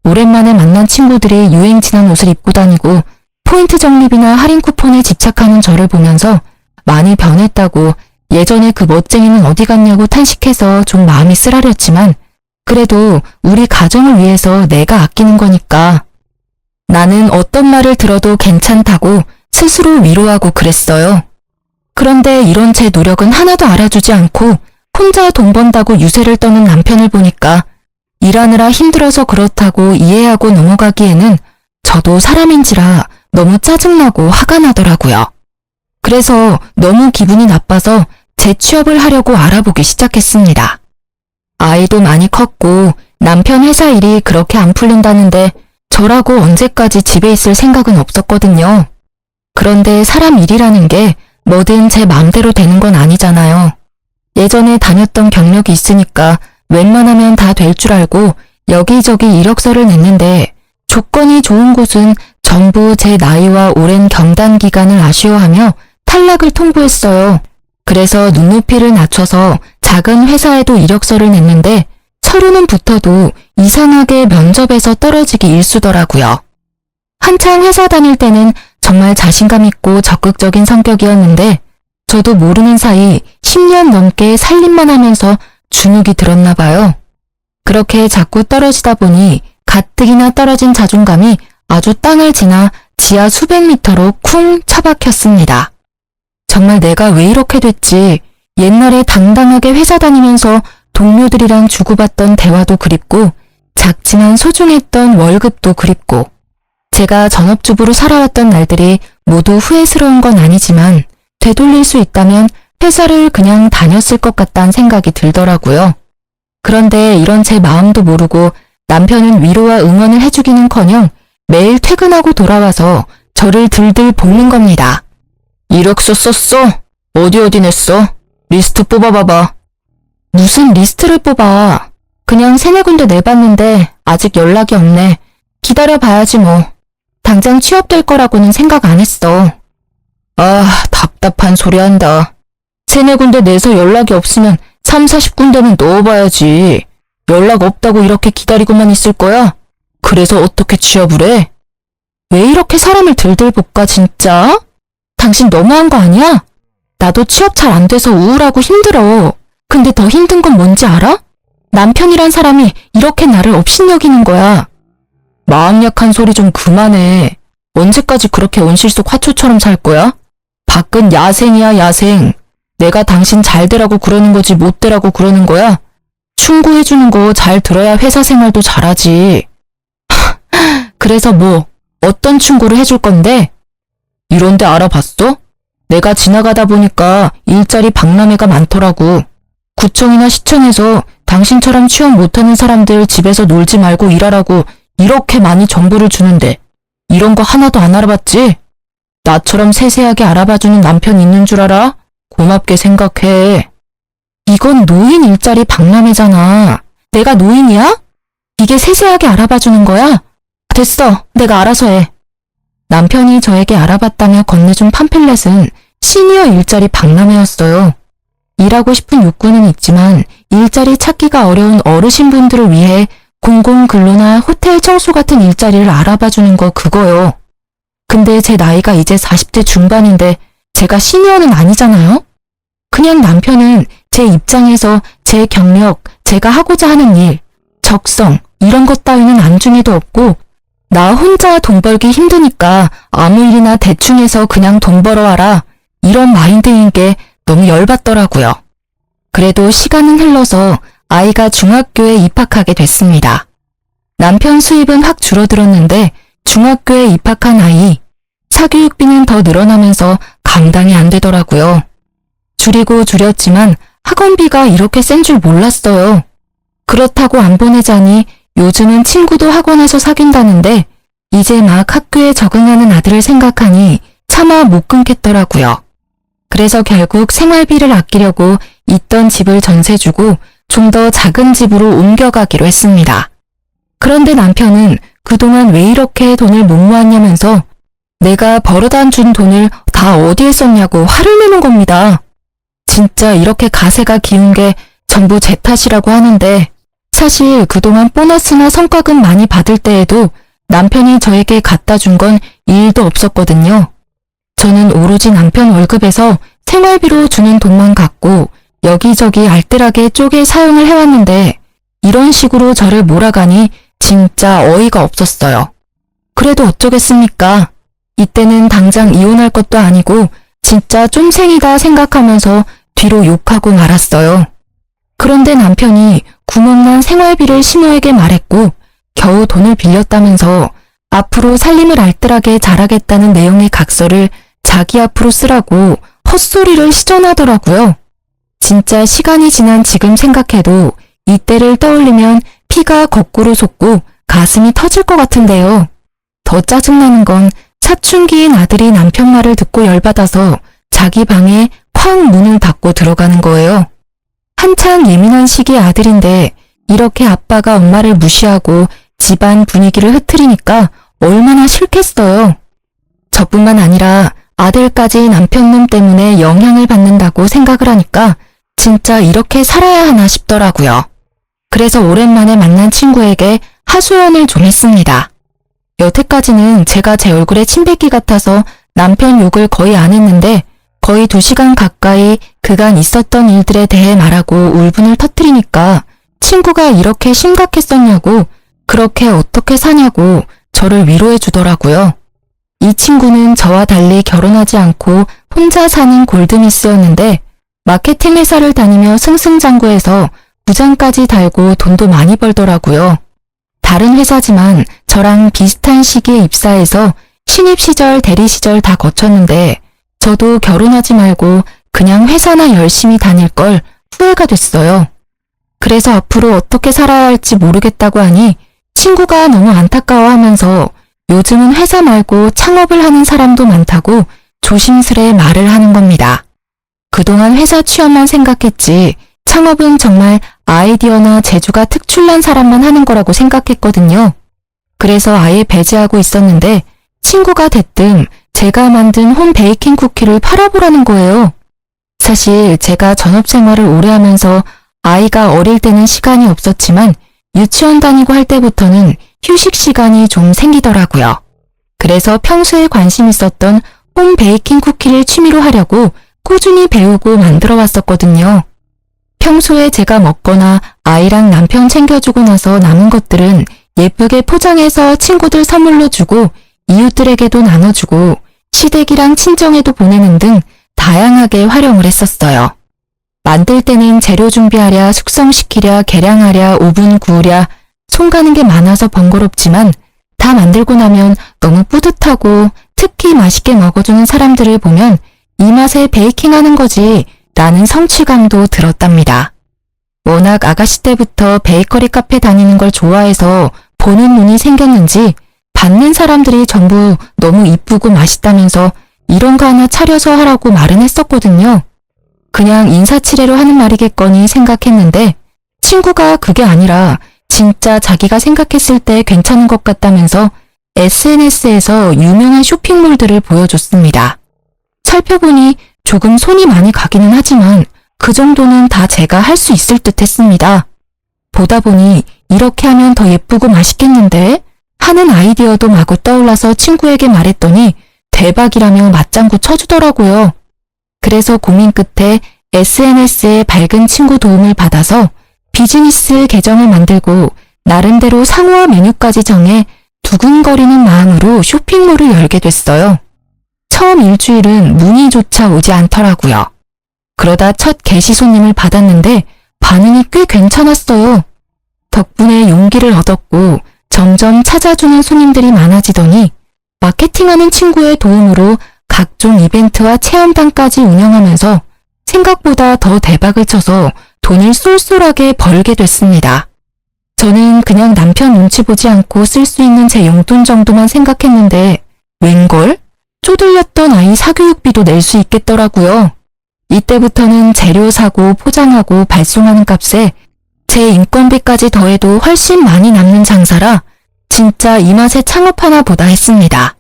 오랜만에 만난 친구들이 유행 지난 옷을 입고 다니고 포인트 적립이나 할인 쿠폰에 집착하는 저를 보면서 많이 변했다고 예전에 그 멋쟁이는 어디 갔냐고 탄식해서 좀 마음이 쓰라렸지만 그래도 우리 가정을 위해서 내가 아끼는 거니까 나는 어떤 말을 들어도 괜찮다고 스스로 위로하고 그랬어요. 그런데 이런 제 노력은 하나도 알아주지 않고 혼자 돈 번다고 유세를 떠는 남편을 보니까 일하느라 힘들어서 그렇다고 이해하고 넘어가기에는 저도 사람인지라 너무 짜증나고 화가 나더라고요. 그래서 너무 기분이 나빠서 재취업을 하려고 알아보기 시작했습니다. 아이도 많이 컸고 남편 회사 일이 그렇게 안 풀린다는데 저라고 언제까지 집에 있을 생각은 없었거든요. 그런데 사람 일이라는 게 뭐든 제 마음대로 되는 건 아니잖아요. 예전에 다녔던 경력이 있으니까 웬만하면 다 될 줄 알고 여기저기 이력서를 냈는데 조건이 좋은 곳은 전부 제 나이와 오랜 경단 기간을 아쉬워하며 탈락을 통보했어요. 그래서 눈높이를 낮춰서 작은 회사에도 이력서를 냈는데 서류는 붙어도 이상하게 면접에서 떨어지기 일쑤더라고요. 한창 회사 다닐 때는 정말 자신감 있고 적극적인 성격이었는데 저도 모르는 사이 10년 넘게 살림만 하면서 주눅이 들었나 봐요. 그렇게 자꾸 떨어지다 보니 가뜩이나 떨어진 자존감이 아주 땅을 지나 지하 수백 미터로 쿵 처박혔습니다. 정말 내가 왜 이렇게 됐지? 옛날에 당당하게 회사 다니면서 동료들이랑 주고받던 대화도 그립고 작지만 소중했던 월급도 그립고 제가 전업주부로 살아왔던 날들이 모두 후회스러운 건 아니지만 되돌릴 수 있다면 회사를 그냥 다녔을 것 같다는 생각이 들더라고요. 그런데 이런 제 마음도 모르고 남편은 위로와 응원을 해주기는커녕 매일 퇴근하고 돌아와서 저를 들들 볶는 겁니다. 이력서 썼어? 어디 냈어? 리스트 뽑아봐봐. 무슨 리스트를 뽑아. 그냥 3-4군데 내봤는데 아직 연락이 없네. 기다려봐야지 뭐. 당장 취업될 거라고는 생각 안 했어. 아, 답답한 소리 한다. 3-4군데 내서 연락이 없으면 30-40군데는 넣어봐야지. 연락 없다고 이렇게 기다리고만 있을 거야? 그래서 어떻게 취업을 해? 왜 이렇게 사람을 들들 볶아 진짜? 당신 너무한 거 아니야? 나도 취업 잘 안 돼서 우울하고 힘들어. 근데 더 힘든 건 뭔지 알아? 남편이란 사람이 이렇게 나를 업신여기는 거야. 마음 약한 소리 좀 그만해. 언제까지 그렇게 온실 속 화초처럼 살 거야? 밖은 야생이야, 야생. 내가 당신 잘 되라고 그러는 거지 못 되라고 그러는 거야? 충고해주는 거 잘 들어야 회사 생활도 잘하지. 그래서 뭐, 어떤 충고를 해줄 건데? 이런데 알아봤어? 내가 지나가다 보니까 일자리 박람회가 많더라고. 구청이나 시청에서 당신처럼 취업 못하는 사람들 집에서 놀지 말고 일하라고 이렇게 많이 정보를 주는데 이런 거 하나도 안 알아봤지? 나처럼 세세하게 알아봐주는 남편 있는 줄 알아? 고맙게 생각해. 이건 노인 일자리 박람회잖아. 내가 노인이야? 이게 세세하게 알아봐주는 거야? 됐어. 내가 알아서 해. 남편이 저에게 알아봤다며 건네준 팜플렛은 시니어 일자리 박람회였어요. 일하고 싶은 욕구는 있지만 일자리 찾기가 어려운 어르신분들을 위해 공공근로나 호텔 청소 같은 일자리를 알아봐주는 거 그거요. 근데 제 나이가 이제 40대 중반인데 제가 시니어는 아니잖아요? 그냥 남편은 제 입장에서 제 경력, 제가 하고자 하는 일, 적성 이런 것 따위는 안중에도 없고 나 혼자 돈 벌기 힘드니까 아무 일이나 대충 해서 그냥 돈 벌어와라 이런 마인드인 게 너무 열받더라고요. 그래도 시간은 흘러서 아이가 중학교에 입학하게 됐습니다. 남편 수입은 확 줄어들었는데 중학교에 입학한 아이, 사교육비는 더 늘어나면서 감당이 안 되더라고요. 줄이고 줄였지만 학원비가 이렇게 센 줄 몰랐어요. 그렇다고 안 보내자니 요즘은 친구도 학원에서 사귄다는데 이제 막 학교에 적응하는 아들을 생각하니 차마 못 끊겠더라고요. 그래서 결국 생활비를 아끼려고 있던 집을 전세 주고 좀 더 작은 집으로 옮겨가기로 했습니다. 그런데 남편은 그동안 왜 이렇게 돈을 못 모았냐면서 내가 벌어다 준 돈을 다 어디에 썼냐고 화를 내는 겁니다. 진짜 이렇게 가세가 기운 게 전부 제 탓이라고 하는데 사실 그동안 보너스나 성과금 많이 받을 때에도 남편이 저에게 갖다 준 건 일도 없었거든요. 저는 오로지 남편 월급에서 생활비로 주는 돈만 갖고 여기저기 알뜰하게 쪼개 사용을 해왔는데 이런 식으로 저를 몰아가니 진짜 어이가 없었어요. 그래도 어쩌겠습니까? 이때는 당장 이혼할 것도 아니고 진짜 쫌생이다 생각하면서 뒤로 욕하고 말았어요. 그런데 남편이 구멍난 생활비를 신우에게 말했고 겨우 돈을 빌렸다면서 앞으로 살림을 알뜰하게 잘하겠다는 내용의 각서를 자기 앞으로 쓰라고 헛소리를 시전하더라고요. 진짜 시간이 지난 지금 생각해도 이때를 떠올리면 피가 거꾸로 솟고 가슴이 터질 것 같은데요. 더 짜증나는 건 사춘기인 아들이 남편 말을 듣고 열받아서 자기 방에 쾅 문을 닫고 들어가는 거예요. 한창 예민한 시기의 아들인데 이렇게 아빠가 엄마를 무시하고 집안 분위기를 흐트리니까 얼마나 싫겠어요. 저뿐만 아니라 아들까지 남편놈 때문에 영향을 받는다고 생각을 하니까 진짜 이렇게 살아야 하나 싶더라고요. 그래서 오랜만에 만난 친구에게 하소연을 좀 했습니다. 여태까지는 제가 제 얼굴에 침 뱉기 같아서 남편 욕을 거의 안 했는데 거의 2시간 가까이 그간 있었던 일들에 대해 말하고 울분을 터뜨리니까 친구가 이렇게 심각했었냐고 그렇게 어떻게 사냐고 저를 위로해 주더라고요. 이 친구는 저와 달리 결혼하지 않고 혼자 사는 골드미스였는데 마케팅 회사를 다니며 승승장구해서 부장까지 달고 돈도 많이 벌더라고요. 다른 회사지만 저랑 비슷한 시기에 입사해서 신입 시절, 대리 시절 다 거쳤는데 저도 결혼하지 말고 그냥 회사나 열심히 다닐 걸 후회가 됐어요. 그래서 앞으로 어떻게 살아야 할지 모르겠다고 하니 친구가 너무 안타까워하면서 요즘은 회사 말고 창업을 하는 사람도 많다고 조심스레 말을 하는 겁니다. 그동안 회사 취업만 생각했지 창업은 정말 아이디어나 재주가 특출난 사람만 하는 거라고 생각했거든요. 그래서 아예 배제하고 있었는데 친구가 대뜸 제가 만든 홈 베이킹 쿠키를 팔아보라는 거예요. 사실 제가 전업 생활을 오래 하면서 아이가 어릴 때는 시간이 없었지만 유치원 다니고 할 때부터는 휴식 시간이 좀 생기더라고요. 그래서 평소에 관심 있었던 홈 베이킹 쿠키를 취미로 하려고 꾸준히 배우고 만들어 왔었거든요. 평소에 제가 먹거나 아이랑 남편 챙겨주고 나서 남은 것들은 예쁘게 포장해서 친구들 선물로 주고 이웃들에게도 나눠주고 시댁이랑 친정에도 보내는 등 다양하게 활용을 했었어요. 만들 때는 재료 준비하랴, 숙성시키랴, 계량하랴, 오븐 구우랴, 손 가는 게 많아서 번거롭지만 다 만들고 나면 너무 뿌듯하고 특히 맛있게 먹어주는 사람들을 보면 이 맛에 베이킹하는 거지 라는 성취감도 들었답니다. 워낙 아가씨 때부터 베이커리 카페 다니는 걸 좋아해서 보는 눈이 생겼는지 받는 사람들이 전부 너무 이쁘고 맛있다면서 이런 거 하나 차려서 하라고 말은 했었거든요. 그냥 인사치레로 하는 말이겠거니 생각했는데 친구가 그게 아니라 진짜 자기가 생각했을 때 괜찮은 것 같다면서 SNS에서 유명한 쇼핑몰들을 보여줬습니다. 살펴보니 조금 손이 많이 가기는 하지만 그 정도는 다 제가 할 수 있을 듯 했습니다. 보다 보니 이렇게 하면 더 예쁘고 맛있겠는데? 하는 아이디어도 마구 떠올라서 친구에게 말했더니 대박이라며 맞장구 쳐주더라고요. 그래서 고민 끝에 SNS에 밝은 친구 도움을 받아서 비즈니스 계정을 만들고 나름대로 상호와 메뉴까지 정해 두근거리는 마음으로 쇼핑몰을 열게 됐어요. 처음 일주일은 문의조차 오지 않더라고요. 그러다 첫 게시 손님을 받았는데 반응이 꽤 괜찮았어요. 덕분에 용기를 얻었고 점점 찾아주는 손님들이 많아지더니 마케팅하는 친구의 도움으로 각종 이벤트와 체험단까지 운영하면서 생각보다 더 대박을 쳐서 돈을 쏠쏠하게 벌게 됐습니다. 저는 그냥 남편 눈치 보지 않고 쓸 수 있는 제 용돈 정도만 생각했는데 웬걸? 쪼들렸던 아이 사교육비도 낼 수 있겠더라고요. 이때부터는 재료 사고 포장하고 발송하는 값에 제 인건비까지 더해도 훨씬 많이 남는 장사라 진짜 이 맛에 창업하나 보다 했습니다.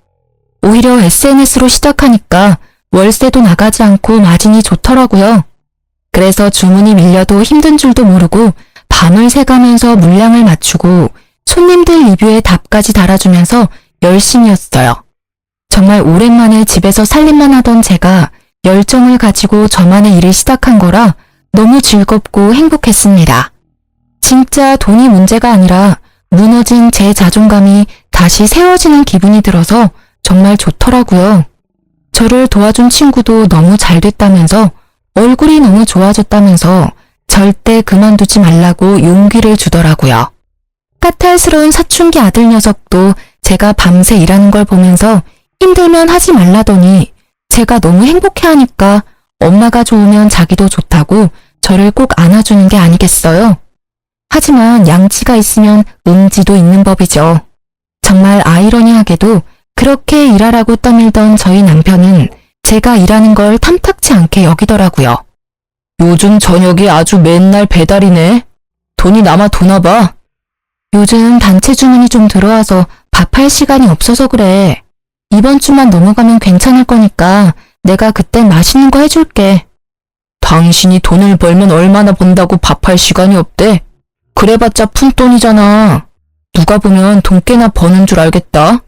오히려 SNS로 시작하니까 월세도 나가지 않고 마진이 좋더라고요. 그래서 주문이 밀려도 힘든 줄도 모르고 밤을 새가면서 물량을 맞추고 손님들 리뷰에 답까지 달아주면서 열심히 했어요. 정말 오랜만에 집에서 살림만 하던 제가 열정을 가지고 저만의 일을 시작한 거라 너무 즐겁고 행복했습니다. 진짜 돈이 문제가 아니라 무너진 제 자존감이 다시 세워지는 기분이 들어서 정말 좋더라고요. 저를 도와준 친구도 너무 잘 됐다면서 얼굴이 너무 좋아졌다면서 절대 그만두지 말라고 용기를 주더라고요. 까탈스러운 사춘기 아들 녀석도 제가 밤새 일하는 걸 보면서 힘들면 하지 말라더니 제가 너무 행복해하니까 엄마가 좋으면 자기도 좋다고 저를 꼭 안아주는 게 아니겠어요? 하지만 양치가 있으면 음지도 있는 법이죠. 정말 아이러니하게도 그렇게 일하라고 떠밀던 저희 남편은 제가 일하는 걸 탐탁치 않게 여기더라고요. 요즘 저녁이 아주 맨날 배달이네. 돈이 남아 도나 봐. 요즘 단체 주문이 좀 들어와서 밥할 시간이 없어서 그래. 이번 주만 넘어가면 괜찮을 거니까 내가 그때 맛있는 거 해줄게. 당신이 돈을 벌면 얼마나 번다고 밥할 시간이 없대. 그래봤자 푼돈이잖아. 누가 보면 돈 꽤나 버는 줄 알겠다.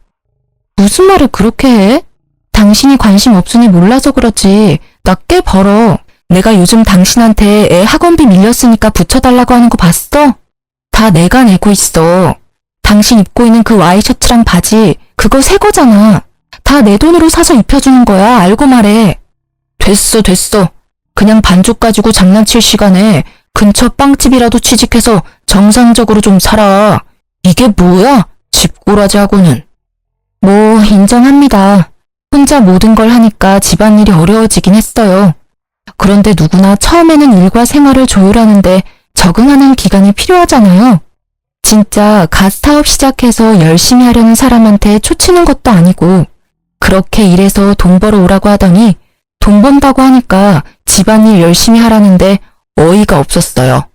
무슨 말을 그렇게 해? 당신이 관심 없으니 몰라서 그렇지. 나 꽤 벌어. 내가 요즘 당신한테 애 학원비 밀렸으니까 붙여달라고 하는 거 봤어? 다 내가 내고 있어. 당신 입고 있는 그 와이셔츠랑 바지 그거 새 거잖아. 다 내 돈으로 사서 입혀주는 거야. 알고 말해. 됐어. 그냥 반죽 가지고 장난칠 시간에 근처 빵집이라도 취직해서 정상적으로 좀 살아. 이게 뭐야? 집꼬라지하고는. 뭐 인정합니다. 혼자 모든 걸 하니까 집안일이 어려워지긴 했어요. 그런데 누구나 처음에는 일과 생활을 조율하는데 적응하는 기간이 필요하잖아요. 진짜 갓 사업 시작해서 열심히 하려는 사람한테 초치는 것도 아니고 그렇게 일해서 돈 벌어 오라고 하더니 돈 번다고 하니까 집안일 열심히 하라는데 어이가 없었어요.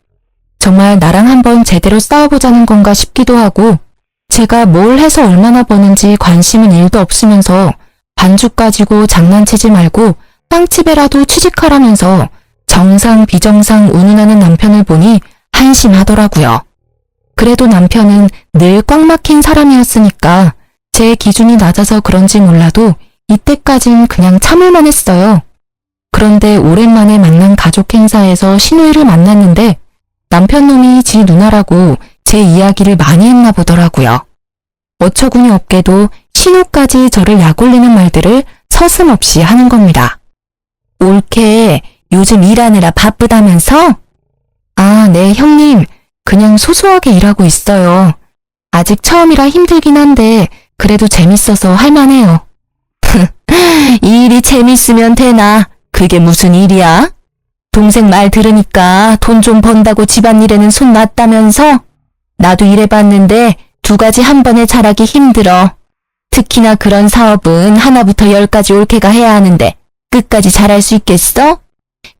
정말 나랑 한번 제대로 싸워보자는 건가 싶기도 하고 제가 뭘 해서 얼마나 버는지 관심은 1도 없으면서 반죽 가지고 장난치지 말고 빵집에라도 취직하라면서 정상 비정상 운운하는 남편을 보니 한심하더라고요. 그래도 남편은 늘 꽉 막힌 사람이었으니까 제 기준이 낮아서 그런지 몰라도 이때까진 그냥 참을만 했어요. 그런데 오랜만에 만난 가족 행사에서 시누이를 만났는데 남편 놈이 지 누나라고 제 이야기를 많이 했나 보더라고요. 어처구니 없게도 신우까지 저를 약올리는 말들을 서슴없이 하는 겁니다. 올케 요즘 일하느라 바쁘다면서? 아, 네 형님. 그냥 소소하게 일하고 있어요. 아직 처음이라 힘들긴 한데 그래도 재밌어서 할만해요. 이 일이 재밌으면 되나? 그게 무슨 일이야? 동생 말 들으니까 돈 좀 번다고 집안일에는 손 놨다면서? 나도 일해봤는데 2가지 한 번에 잘하기 힘들어. 특히나 그런 사업은 하나부터 10까지 올케가 해야 하는데 끝까지 잘할 수 있겠어?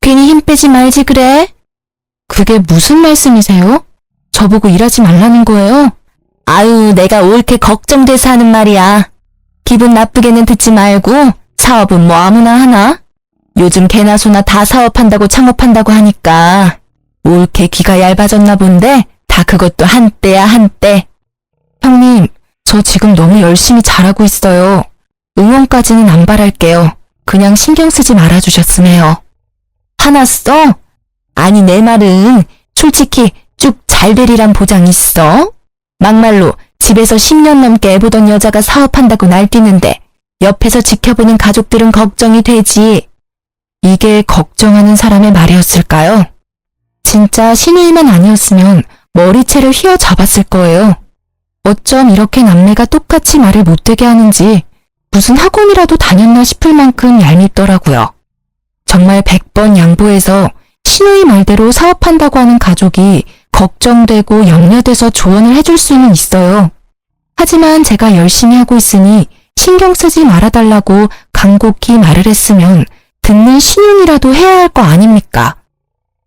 괜히 힘 빼지 말지 그래? 그게 무슨 말씀이세요? 저보고 일하지 말라는 거예요? 아유, 내가 올케 걱정돼서 하는 말이야. 기분 나쁘게는 듣지 말고 사업은 뭐 아무나 하나? 요즘 개나 소나 다 사업한다고 창업한다고 하니까 올케 귀가 얇아졌나 본데 다 그것도 한때야 한때. 형님, 저 지금 너무 열심히 잘하고 있어요. 응원까지는 안 바랄게요. 그냥 신경 쓰지 말아주셨으면 해요. 화났어? 아니 내 말은 솔직히 쭉 잘 되리란 보장 있어? 막말로 집에서 10년 넘게 애보던 여자가 사업한다고 날뛰는데 옆에서 지켜보는 가족들은 걱정이 되지. 이게 걱정하는 사람의 말이었을까요? 진짜 신우이만 아니었으면 머리채를 휘어잡았을 거예요. 어쩜 이렇게 남매가 똑같이 말을 못되게 하는지 무슨 학원이라도 다녔나 싶을 만큼 얄밉더라고요. 정말 100번 양보해서 신우이 말대로 사업한다고 하는 가족이 걱정되고 염려돼서 조언을 해줄 수는 있어요. 하지만 제가 열심히 하고 있으니 신경 쓰지 말아달라고 간곡히 말을 했으면 듣는 신용이라도 해야 할 거 아닙니까?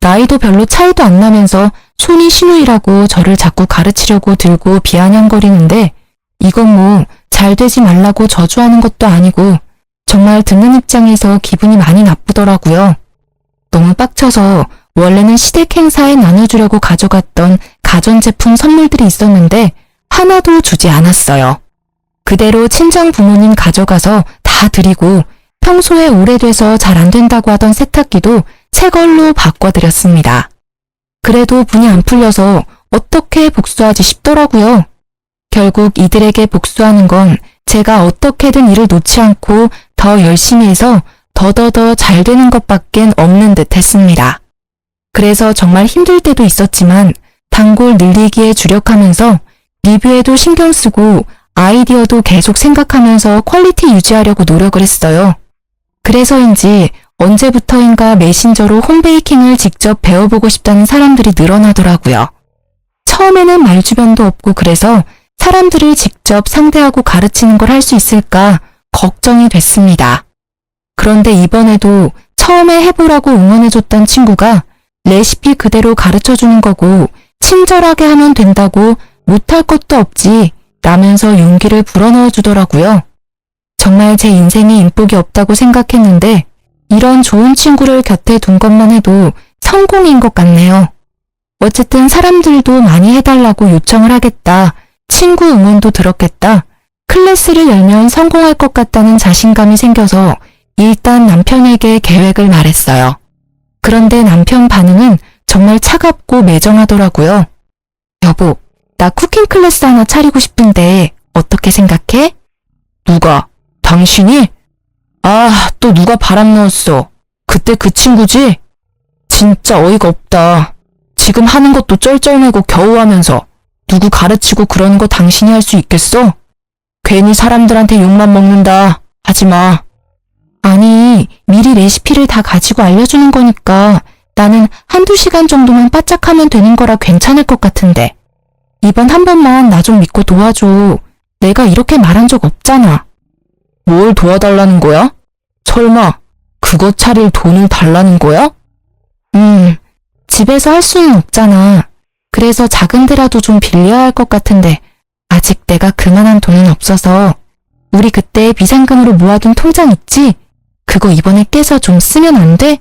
나이도 별로 차이도 안 나면서 손이 신우이라고 저를 자꾸 가르치려고 들고 비아냥거리는데 이건 뭐 잘 되지 말라고 저주하는 것도 아니고 정말 듣는 입장에서 기분이 많이 나쁘더라고요. 너무 빡쳐서 원래는 시댁 행사에 나눠주려고 가져갔던 가전제품 선물들이 있었는데 하나도 주지 않았어요. 그대로 친정 부모님 가져가서 다 드리고 평소에 오래돼서 잘 안 된다고 하던 세탁기도 새 걸로 바꿔드렸습니다. 그래도 분이 안 풀려서 어떻게 복수하지 싶더라고요. 결국 이들에게 복수하는 건 제가 어떻게든 일을 놓지 않고 더 열심히 해서 더더더 잘 되는 것밖엔 없는 듯 했습니다. 그래서 정말 힘들 때도 있었지만 단골 늘리기에 주력하면서 리뷰에도 신경 쓰고 아이디어도 계속 생각하면서 퀄리티 유지하려고 노력을 했어요. 그래서인지 언제부터인가 메신저로 홈베이킹을 직접 배워보고 싶다는 사람들이 늘어나더라고요. 처음에는 말주변도 없고 그래서 사람들을 직접 상대하고 가르치는 걸 할 수 있을까 걱정이 됐습니다. 그런데 이번에도 처음에 해보라고 응원해줬던 친구가 레시피 그대로 가르쳐주는 거고 친절하게 하면 된다고 못할 것도 없지 라면서 용기를 불어넣어 주더라고요. 정말 제 인생에 인복이 없다고 생각했는데 이런 좋은 친구를 곁에 둔 것만 해도 성공인 것 같네요. 어쨌든 사람들도 많이 해달라고 요청을 하겠다. 친구 응원도 들었겠다. 클래스를 열면 성공할 것 같다는 자신감이 생겨서 일단 남편에게 계획을 말했어요. 그런데 남편 반응은 정말 차갑고 매정하더라고요. 여보, 나 쿠킹 클래스 하나 차리고 싶은데 어떻게 생각해? 누가? 당신이? 아, 또 누가 바람 넣었어. 그때 그 친구지? 진짜 어이가 없다. 지금 하는 것도 쩔쩔매고 겨우 하면서 누구 가르치고 그러는 거 당신이 할 수 있겠어? 괜히 사람들한테 욕만 먹는다. 하지 마. 아니, 미리 레시피를 다 가지고 알려주는 거니까 나는 한두 시간 정도만 바짝하면 되는 거라 괜찮을 것 같은데. 이번 한 번만 나 좀 믿고 도와줘. 내가 이렇게 말한 적 없잖아. 뭘 도와달라는 거야? 설마 그거 차릴 돈을 달라는 거야? 집에서 할 수는 없잖아. 그래서 작은 데라도 좀 빌려야 할 것 같은데 아직 내가 그만한 돈은 없어서 우리 그때 비상금으로 모아둔 통장 있지? 그거 이번에 깨서 좀 쓰면 안 돼?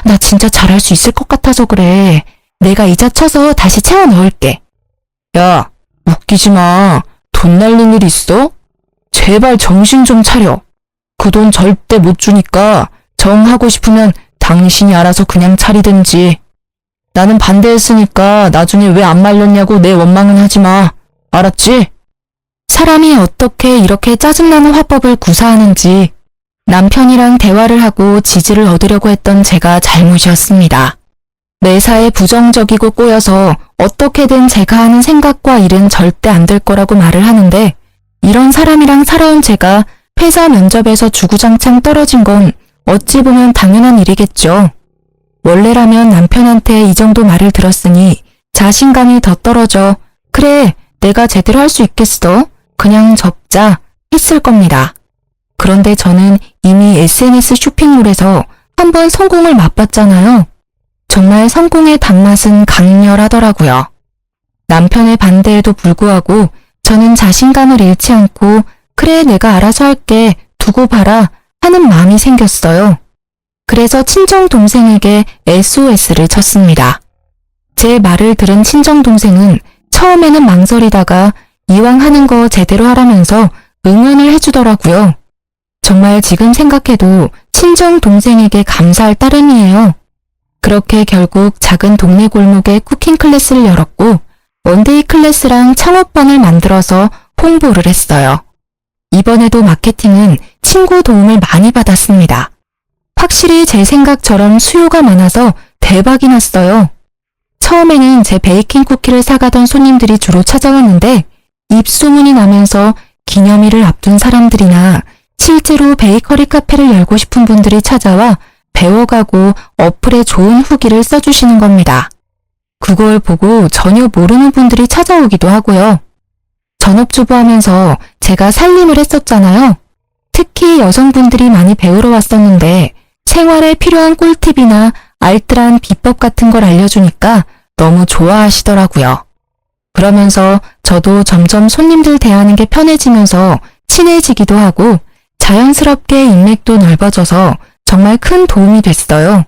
나 진짜 잘할 수 있을 것 같아서 그래. 내가 이자 쳐서 다시 채워 넣을게. 야, 웃기지 마. 돈 날릴 일 있어? 제발 정신 좀 차려. 그 돈 절대 못 주니까 정하고 싶으면 당신이 알아서 그냥 차리든지. 나는 반대했으니까 나중에 왜 안 말렸냐고 내 원망은 하지 마. 알았지? 사람이 어떻게 이렇게 짜증나는 화법을 구사하는지 남편이랑 대화를 하고 지지를 얻으려고 했던 제가 잘못이었습니다. 매사에 부정적이고 꼬여서 어떻게든 제가 하는 생각과 일은 절대 안 될 거라고 말을 하는데 이런 사람이랑 살아온 제가 회사 면접에서 주구장창 떨어진 건 어찌 보면 당연한 일이겠죠. 원래라면 남편한테 이 정도 말을 들었으니 자신감이 더 떨어져 그래 내가 제대로 할 수 있겠어? 그냥 접자 했을 겁니다. 그런데 저는 이미 SNS 쇼핑몰에서 한번 성공을 맛봤잖아요. 정말 성공의 단맛은 강렬하더라고요. 남편의 반대에도 불구하고 저는 자신감을 잃지 않고 그래 내가 알아서 할게 두고 봐라 하는 마음이 생겼어요. 그래서 친정동생에게 SOS를 쳤습니다. 제 말을 들은 친정동생은 처음에는 망설이다가 이왕 하는 거 제대로 하라면서 응원을 해주더라고요. 정말 지금 생각해도 친정동생에게 감사할 따름이에요. 그렇게 결국 작은 동네 골목에 쿠킹 클래스를 열었고 원데이 클래스랑 창업반을 만들어서 홍보를 했어요. 이번에도 마케팅은 친구 도움을 많이 받았습니다. 확실히 제 생각처럼 수요가 많아서 대박이 났어요. 처음에는 제 베이킹 쿠키를 사가던 손님들이 주로 찾아왔는데 입소문이 나면서 기념일을 앞둔 사람들이나 실제로 베이커리 카페를 열고 싶은 분들이 찾아와 배워가고 어플에 좋은 후기를 써주시는 겁니다. 그걸 보고 전혀 모르는 분들이 찾아오기도 하고요. 전업주부하면서 제가 살림을 했었잖아요. 특히 여성분들이 많이 배우러 왔었는데 생활에 필요한 꿀팁이나 알뜰한 비법 같은 걸 알려주니까 너무 좋아하시더라고요. 그러면서 저도 점점 손님들 대하는 게 편해지면서 친해지기도 하고 자연스럽게 인맥도 넓어져서 정말 큰 도움이 됐어요.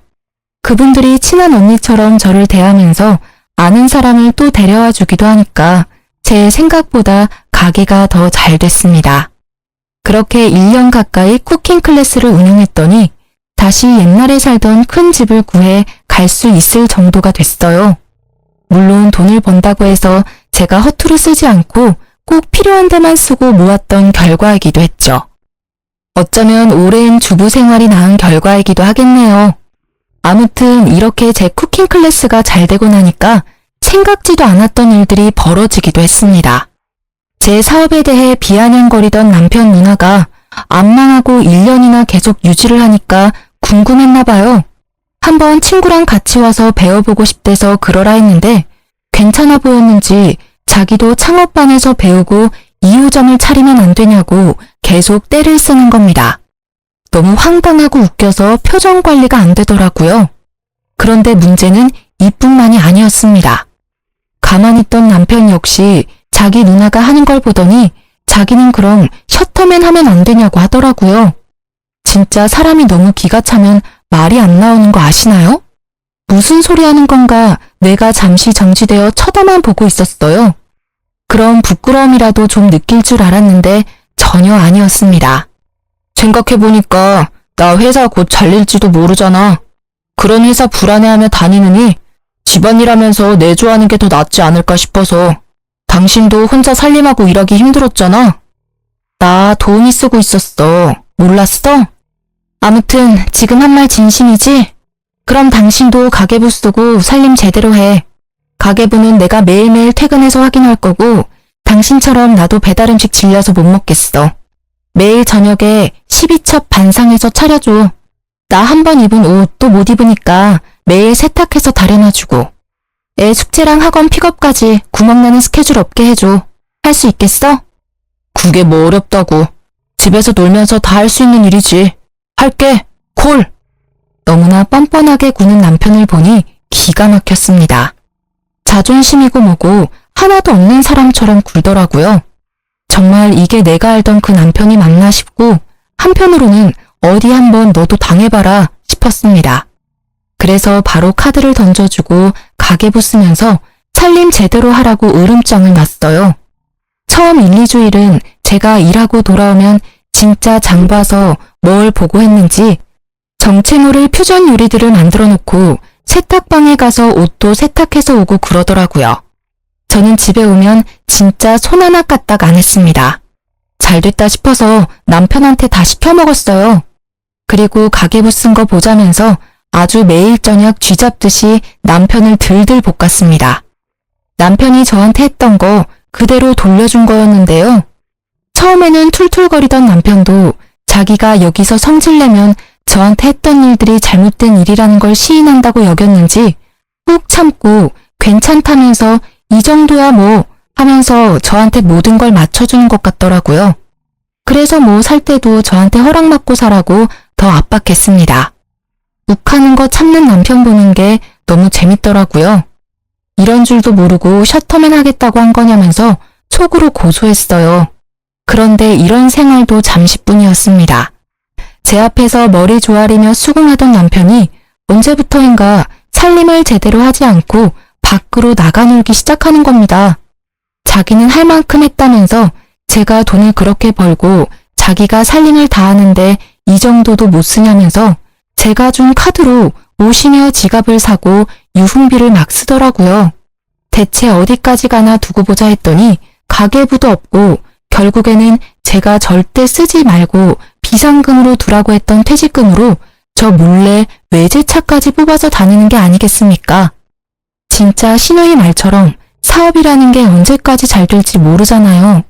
그분들이 친한 언니처럼 저를 대하면서 아는 사람을 또 데려와 주기도 하니까 제 생각보다 가게가 더 잘 됐습니다. 그렇게 1년 가까이 쿠킹 클래스를 운영했더니 다시 옛날에 살던 큰 집을 구해 갈 수 있을 정도가 됐어요. 물론 돈을 번다고 해서 제가 허투루 쓰지 않고 꼭 필요한 데만 쓰고 모았던 결과이기도 했죠. 어쩌면 오랜 주부 생활이 낳은 결과이기도 하겠네요. 아무튼 이렇게 제 쿠킹 클래스가 잘 되고 나니까 생각지도 않았던 일들이 벌어지기도 했습니다. 제 사업에 대해 비아냥거리던 남편 누나가 안 망하고 1년이나 계속 유지를 하니까 궁금했나 봐요. 한번 친구랑 같이 와서 배워보고 싶대서 그러라 했는데 괜찮아 보였는지 자기도 창업반에서 배우고 2호점을 차리면 안 되냐고 계속 떼를 쓰는 겁니다. 너무 황당하고 웃겨서 표정 관리가 안 되더라고요. 그런데 문제는 이뿐만이 아니었습니다. 가만히 있던 남편 역시 자기 누나가 하는 걸 보더니 자기는 그럼 셔터맨 하면 안 되냐고 하더라고요. 진짜 사람이 너무 기가 차면 말이 안 나오는 거 아시나요? 무슨 소리 하는 건가 내가 잠시 정지되어 쳐다만 보고 있었어요. 그럼 부끄러움이라도 좀 느낄 줄 알았는데 전혀 아니었습니다. 생각해보니까 나 회사 곧 잘릴지도 모르잖아. 그런 회사 불안해하며 다니느니 집안일 하면서 내조하는 게 더 낫지 않을까 싶어서. 당신도 혼자 살림하고 일하기 힘들었잖아. 나 도우미 쓰고 있었어. 몰랐어? 아무튼 지금 한 말 진심이지? 그럼 당신도 가계부 쓰고 살림 제대로 해. 가계부는 내가 매일매일 퇴근해서 확인할 거고 당신처럼 나도 배달 음식 질려서 못 먹겠어. 매일 저녁에 12첩 반상에서 차려줘. 나 한 번 입은 옷 또 못 입으니까 매일 세탁해서 다려놔주고. 애 숙제랑 학원 픽업까지 구멍나는 스케줄 없게 해줘. 할 수 있겠어? 그게 뭐 어렵다고. 집에서 놀면서 다 할 수 있는 일이지. 할게. 콜. 너무나 뻔뻔하게 구는 남편을 보니 기가 막혔습니다. 자존심이고 뭐고 하나도 없는 사람처럼 굴더라고요. 정말 이게 내가 알던 그 남편이 맞나 싶고 한편으로는 어디 한번 너도 당해봐라 싶었습니다. 그래서 바로 카드를 던져주고 가계부 쓰면서 살림 제대로 하라고 으름장을 놨어요. 처음 1, 2주일은 제가 일하고 돌아오면 진짜 장 봐서 뭘 보고 했는지 정체 모를 퓨전 요리들을 만들어 놓고 세탁방에 가서 옷도 세탁해서 오고 그러더라고요. 저는 집에 오면 진짜 손 하나 까딱 안 했습니다. 잘 됐다 싶어서 남편한테 다시 펴먹었어요. 그리고 가계부 쓴 거 보자면서 아주 매일 저녁 쥐잡듯이 남편을 들들 볶았습니다. 남편이 저한테 했던 거 그대로 돌려준 거였는데요. 처음에는 툴툴거리던 남편도 자기가 여기서 성질내면 저한테 했던 일들이 잘못된 일이라는 걸 시인한다고 여겼는지 꾹 참고 괜찮다면서 이 정도야 뭐 하면서 저한테 모든 걸 맞춰주는 것 같더라고요. 그래서 뭐 살 때도 저한테 허락받고 사라고 더 압박했습니다. 욱하는 거 참는 남편 보는 게 너무 재밌더라고요. 이런 줄도 모르고 셔터맨 하겠다고 한 거냐면서 속으로 고소했어요. 그런데 이런 생활도 잠시뿐이었습니다. 제 앞에서 머리 조아리며 수긍하던 남편이 언제부터인가 살림을 제대로 하지 않고 밖으로 나가 놀기 시작하는 겁니다. 자기는 할 만큼 했다면서 제가 돈을 그렇게 벌고 자기가 살림을 다 하는데 이 정도도 못 쓰냐면서 제가 준 카드로 옷이며 지갑을 사고 유흥비를 막 쓰더라고요. 대체 어디까지 가나 두고 보자 했더니 가계부도 없고 결국에는 제가 절대 쓰지 말고 비상금으로 두라고 했던 퇴직금으로 저 몰래 외제차까지 뽑아서 다니는 게 아니겠습니까? 진짜 신우이 말처럼 사업이라는 게 언제까지 잘 될지 모르잖아요.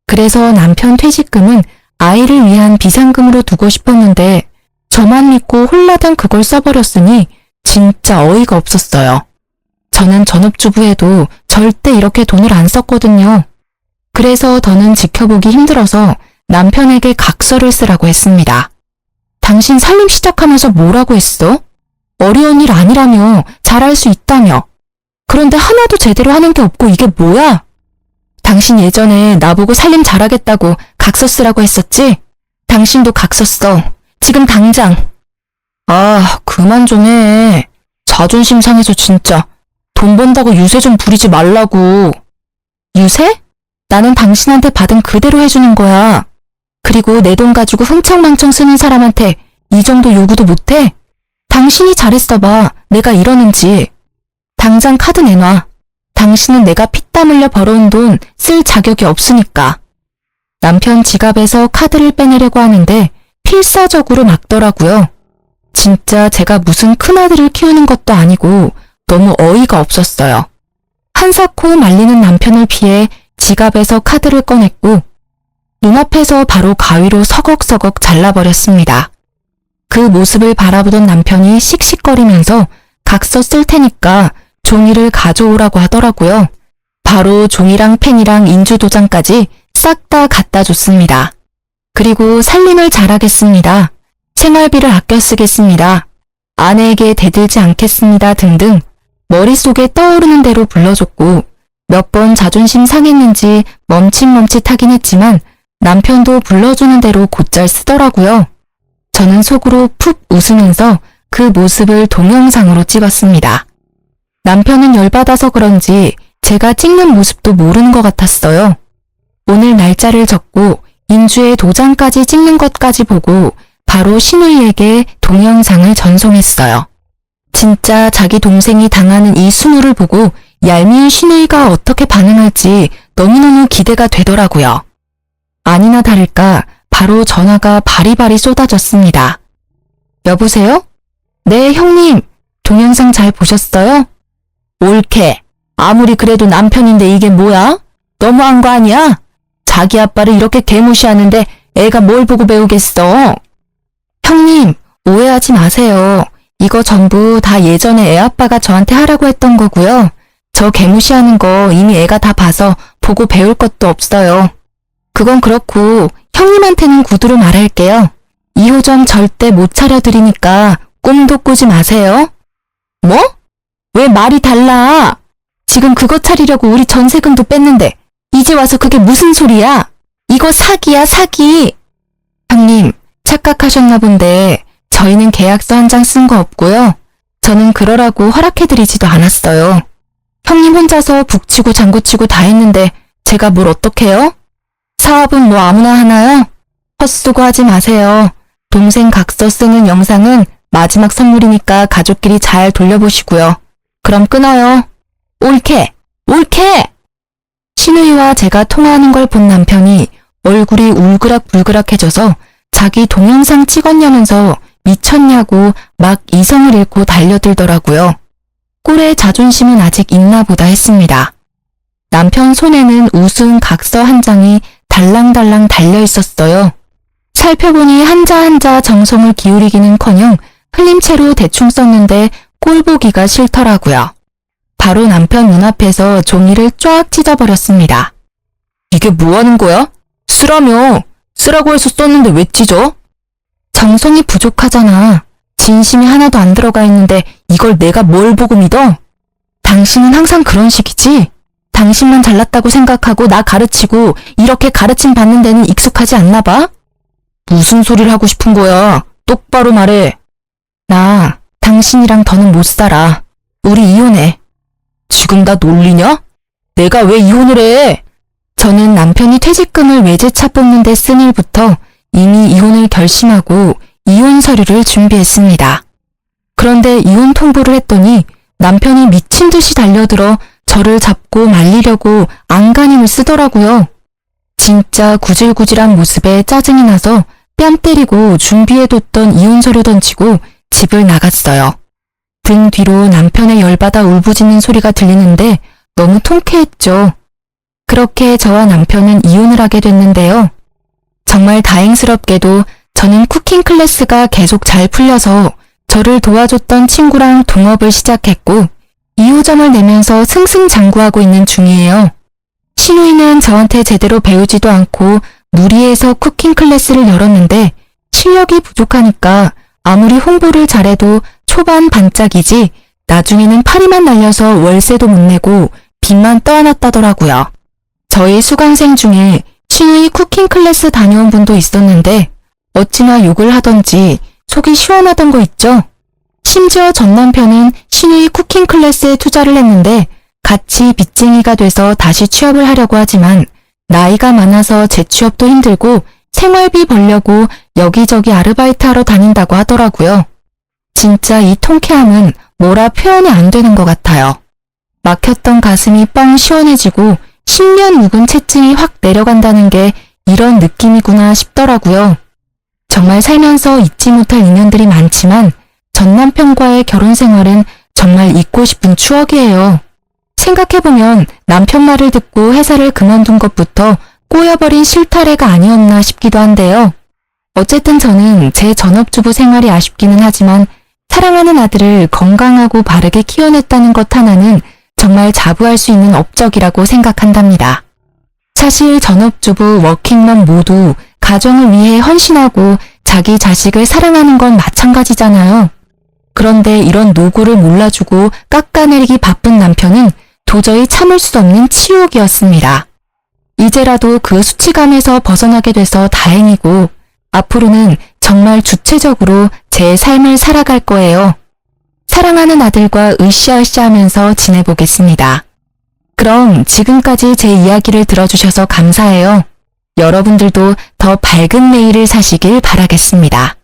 그래서 남편 퇴직금은 아이를 위한 비상금으로 두고 싶었는데 저만 믿고 홀라당 그걸 써버렸으니 진짜 어이가 없었어요. 저는 전업주부에도 절대 이렇게 돈을 안 썼거든요. 그래서 더는 지켜보기 힘들어서 남편에게 각서를 쓰라고 했습니다. 당신 살림 시작하면서 뭐라고 했어? 어려운 일 아니라며 잘할 수 있다며. 그런데 하나도 제대로 하는 게 없고 이게 뭐야? 당신 예전에 나보고 살림 잘하겠다고 각서 쓰라고 했었지? 당신도 각서 써. 지금 당장. 아, 그만 좀 해. 자존심 상해서 진짜. 돈 번다고 유세 좀 부리지 말라고. 유세? 나는 당신한테 받은 그대로 해주는 거야. 그리고 내 돈 가지고 흥청망청 쓰는 사람한테 이 정도 요구도 못해? 당신이 잘했어 봐. 내가 이러는지. 당장 카드 내놔. 당신은 내가 피땀 흘려 벌어온 돈 쓸 자격이 없으니까. 남편 지갑에서 카드를 빼내려고 하는데 필사적으로 막더라고요. 진짜 제가 무슨 큰아들을 키우는 것도 아니고 너무 어이가 없었어요. 한사코 말리는 남편을 피해 지갑에서 카드를 꺼냈고 눈앞에서 바로 가위로 서걱서걱 잘라버렸습니다. 그 모습을 바라보던 남편이 씩씩거리면서 각서 쓸 테니까 종이를 가져오라고 하더라고요. 바로 종이랑 펜이랑 인주도장까지 싹 다 갖다 줬습니다. 그리고 살림을 잘하겠습니다. 생활비를 아껴 쓰겠습니다. 아내에게 대들지 않겠습니다 등등 머릿속에 떠오르는 대로 불러줬고 몇 번 자존심 상했는지 멈칫멈칫하긴 했지만 남편도 불러주는 대로 곧잘 쓰더라고요. 저는 속으로 푹 웃으면서 그 모습을 동영상으로 찍었습니다. 남편은 열받아서 그런지 제가 찍는 모습도 모르는 것 같았어요. 오늘 날짜를 적고 인주의 도장까지 찍는 것까지 보고 바로 신우이에게 동영상을 전송했어요. 진짜 자기 동생이 당하는 이 순우를 보고 얄미운 신우이가 어떻게 반응할지 너무너무 기대가 되더라고요. 아니나 다를까 바로 전화가 바리바리 쏟아졌습니다. 여보세요? 네, 형님. 동영상 잘 보셨어요? 옳게. 아무리 그래도 남편인데 이게 뭐야? 너무한 거 아니야? 자기 아빠를 이렇게 개무시하는데 애가 뭘 보고 배우겠어? 형님, 오해하지 마세요. 이거 전부 다 예전에 애 아빠가 저한테 하라고 했던 거고요. 저 개무시하는 거 이미 애가 다 봐서 보고 배울 것도 없어요. 그건 그렇고 형님한테는 구두로 말할게요. 2호점 절대 못 차려드리니까 꿈도 꾸지 마세요. 뭐? 왜 말이 달라? 지금 그거 차리려고 우리 전세금도 뺐는데 이제 와서 그게 무슨 소리야? 이거 사기야, 사기. 형님, 착각하셨나 본데 저희는 계약서 한 장 쓴 거 없고요. 저는 그러라고 허락해드리지도 않았어요. 형님 혼자서 북치고 장구치고 다 했는데 제가 뭘 어떡해요? 사업은 뭐 아무나 하나요? 헛수고 하지 마세요. 동생 각서 쓰는 영상은 마지막 선물이니까 가족끼리 잘 돌려보시고요. 그럼 끊어요. 옳게! 옳게! 신우이와 제가 통화하는 걸 본 남편이 얼굴이 울그락불그락해져서 자기 동영상 찍었냐면서 미쳤냐고 막 이성을 잃고 달려들더라고요. 꼴의 자존심은 아직 있나 보다 했습니다. 남편 손에는 우스운 각서 한 장이 달랑달랑 달려 있었어요. 살펴보니 한자 한자 정성을 기울이기는커녕 흘린 채로 대충 썼는데 꼴 보기가 싫더라고요. 바로 남편 눈앞에서 종이를 쫙 찢어버렸습니다. 이게 뭐 하는 거야? 쓰라며. 쓰라고 해서 썼는데 왜 찢어? 정성이 부족하잖아. 진심이 하나도 안 들어가 있는데 이걸 내가 뭘 보고 믿어? 당신은 항상 그런 식이지? 당신만 잘났다고 생각하고 나 가르치고 이렇게 가르침 받는 데는 익숙하지 않나 봐? 무슨 소리를 하고 싶은 거야? 똑바로 말해. 나 당신이랑 더는 못 살아. 우리 이혼해. 지금 나 놀리냐? 내가 왜 이혼을 해? 저는 남편이 퇴직금을 외제차 뽑는 데 쓴 일부터 이미 이혼을 결심하고 이혼 서류를 준비했습니다. 그런데 이혼 통보를 했더니 남편이 미친 듯이 달려들어 저를 잡고 말리려고 안간힘을 쓰더라고요. 진짜 구질구질한 모습에 짜증이 나서 뺨 때리고 준비해뒀던 이혼 서류 던지고 집을 나갔어요. 등 뒤로 남편의 열받아 울부짖는 소리가 들리는데 너무 통쾌했죠. 그렇게 저와 남편은 이혼을 하게 됐는데요. 정말 다행스럽게도 저는 쿠킹 클래스가 계속 잘 풀려서 저를 도와줬던 친구랑 동업을 시작했고 2호점을 내면서 승승장구하고 있는 중이에요. 신우이는 저한테 제대로 배우지도 않고 무리해서 쿠킹 클래스를 열었는데 실력이 부족하니까 아무리 홍보를 잘해도 초반 반짝이지 나중에는 파리만 날려서 월세도 못 내고 빚만 떠안았다더라고요. 저희 수강생 중에 신우이 쿠킹 클래스 다녀온 분도 있었는데 어찌나 욕을 하던지 속이 시원하던 거 있죠? 심지어 전 남편은 신우이 쿠킹 클래스에 투자를 했는데 같이 빚쟁이가 돼서 다시 취업을 하려고 하지만 나이가 많아서 재취업도 힘들고 생활비 벌려고 여기저기 아르바이트하러 다닌다고 하더라고요. 진짜 이 통쾌함은 뭐라 표현이 안 되는 것 같아요. 막혔던 가슴이 뻥 시원해지고 10년 묵은 채증이 확 내려간다는 게 이런 느낌이구나 싶더라고요. 정말 살면서 잊지 못할 인연들이 많지만 전 남편과의 결혼 생활은 정말 잊고 싶은 추억이에요. 생각해보면 남편 말을 듣고 회사를 그만둔 것부터 꼬여버린 실타래가 아니었나 싶기도 한데요. 어쨌든 저는 제 전업주부 생활이 아쉽기는 하지만 사랑하는 아들을 건강하고 바르게 키워냈다는 것 하나는 정말 자부할 수 있는 업적이라고 생각한답니다. 사실 전업주부, 워킹맘 모두 가정을 위해 헌신하고 자기 자식을 사랑하는 건 마찬가지잖아요. 그런데 이런 노고를 몰라주고 깎아내리기 바쁜 남편은 도저히 참을 수 없는 치욕이었습니다. 이제라도 그 수치감에서 벗어나게 돼서 다행이고 앞으로는 정말 주체적으로 제 삶을 살아갈 거예요. 사랑하는 아들과 으쌰으쌰 하면서 지내보겠습니다. 그럼 지금까지 제 이야기를 들어주셔서 감사해요. 여러분들도 더 밝은 내일을 사시길 바라겠습니다.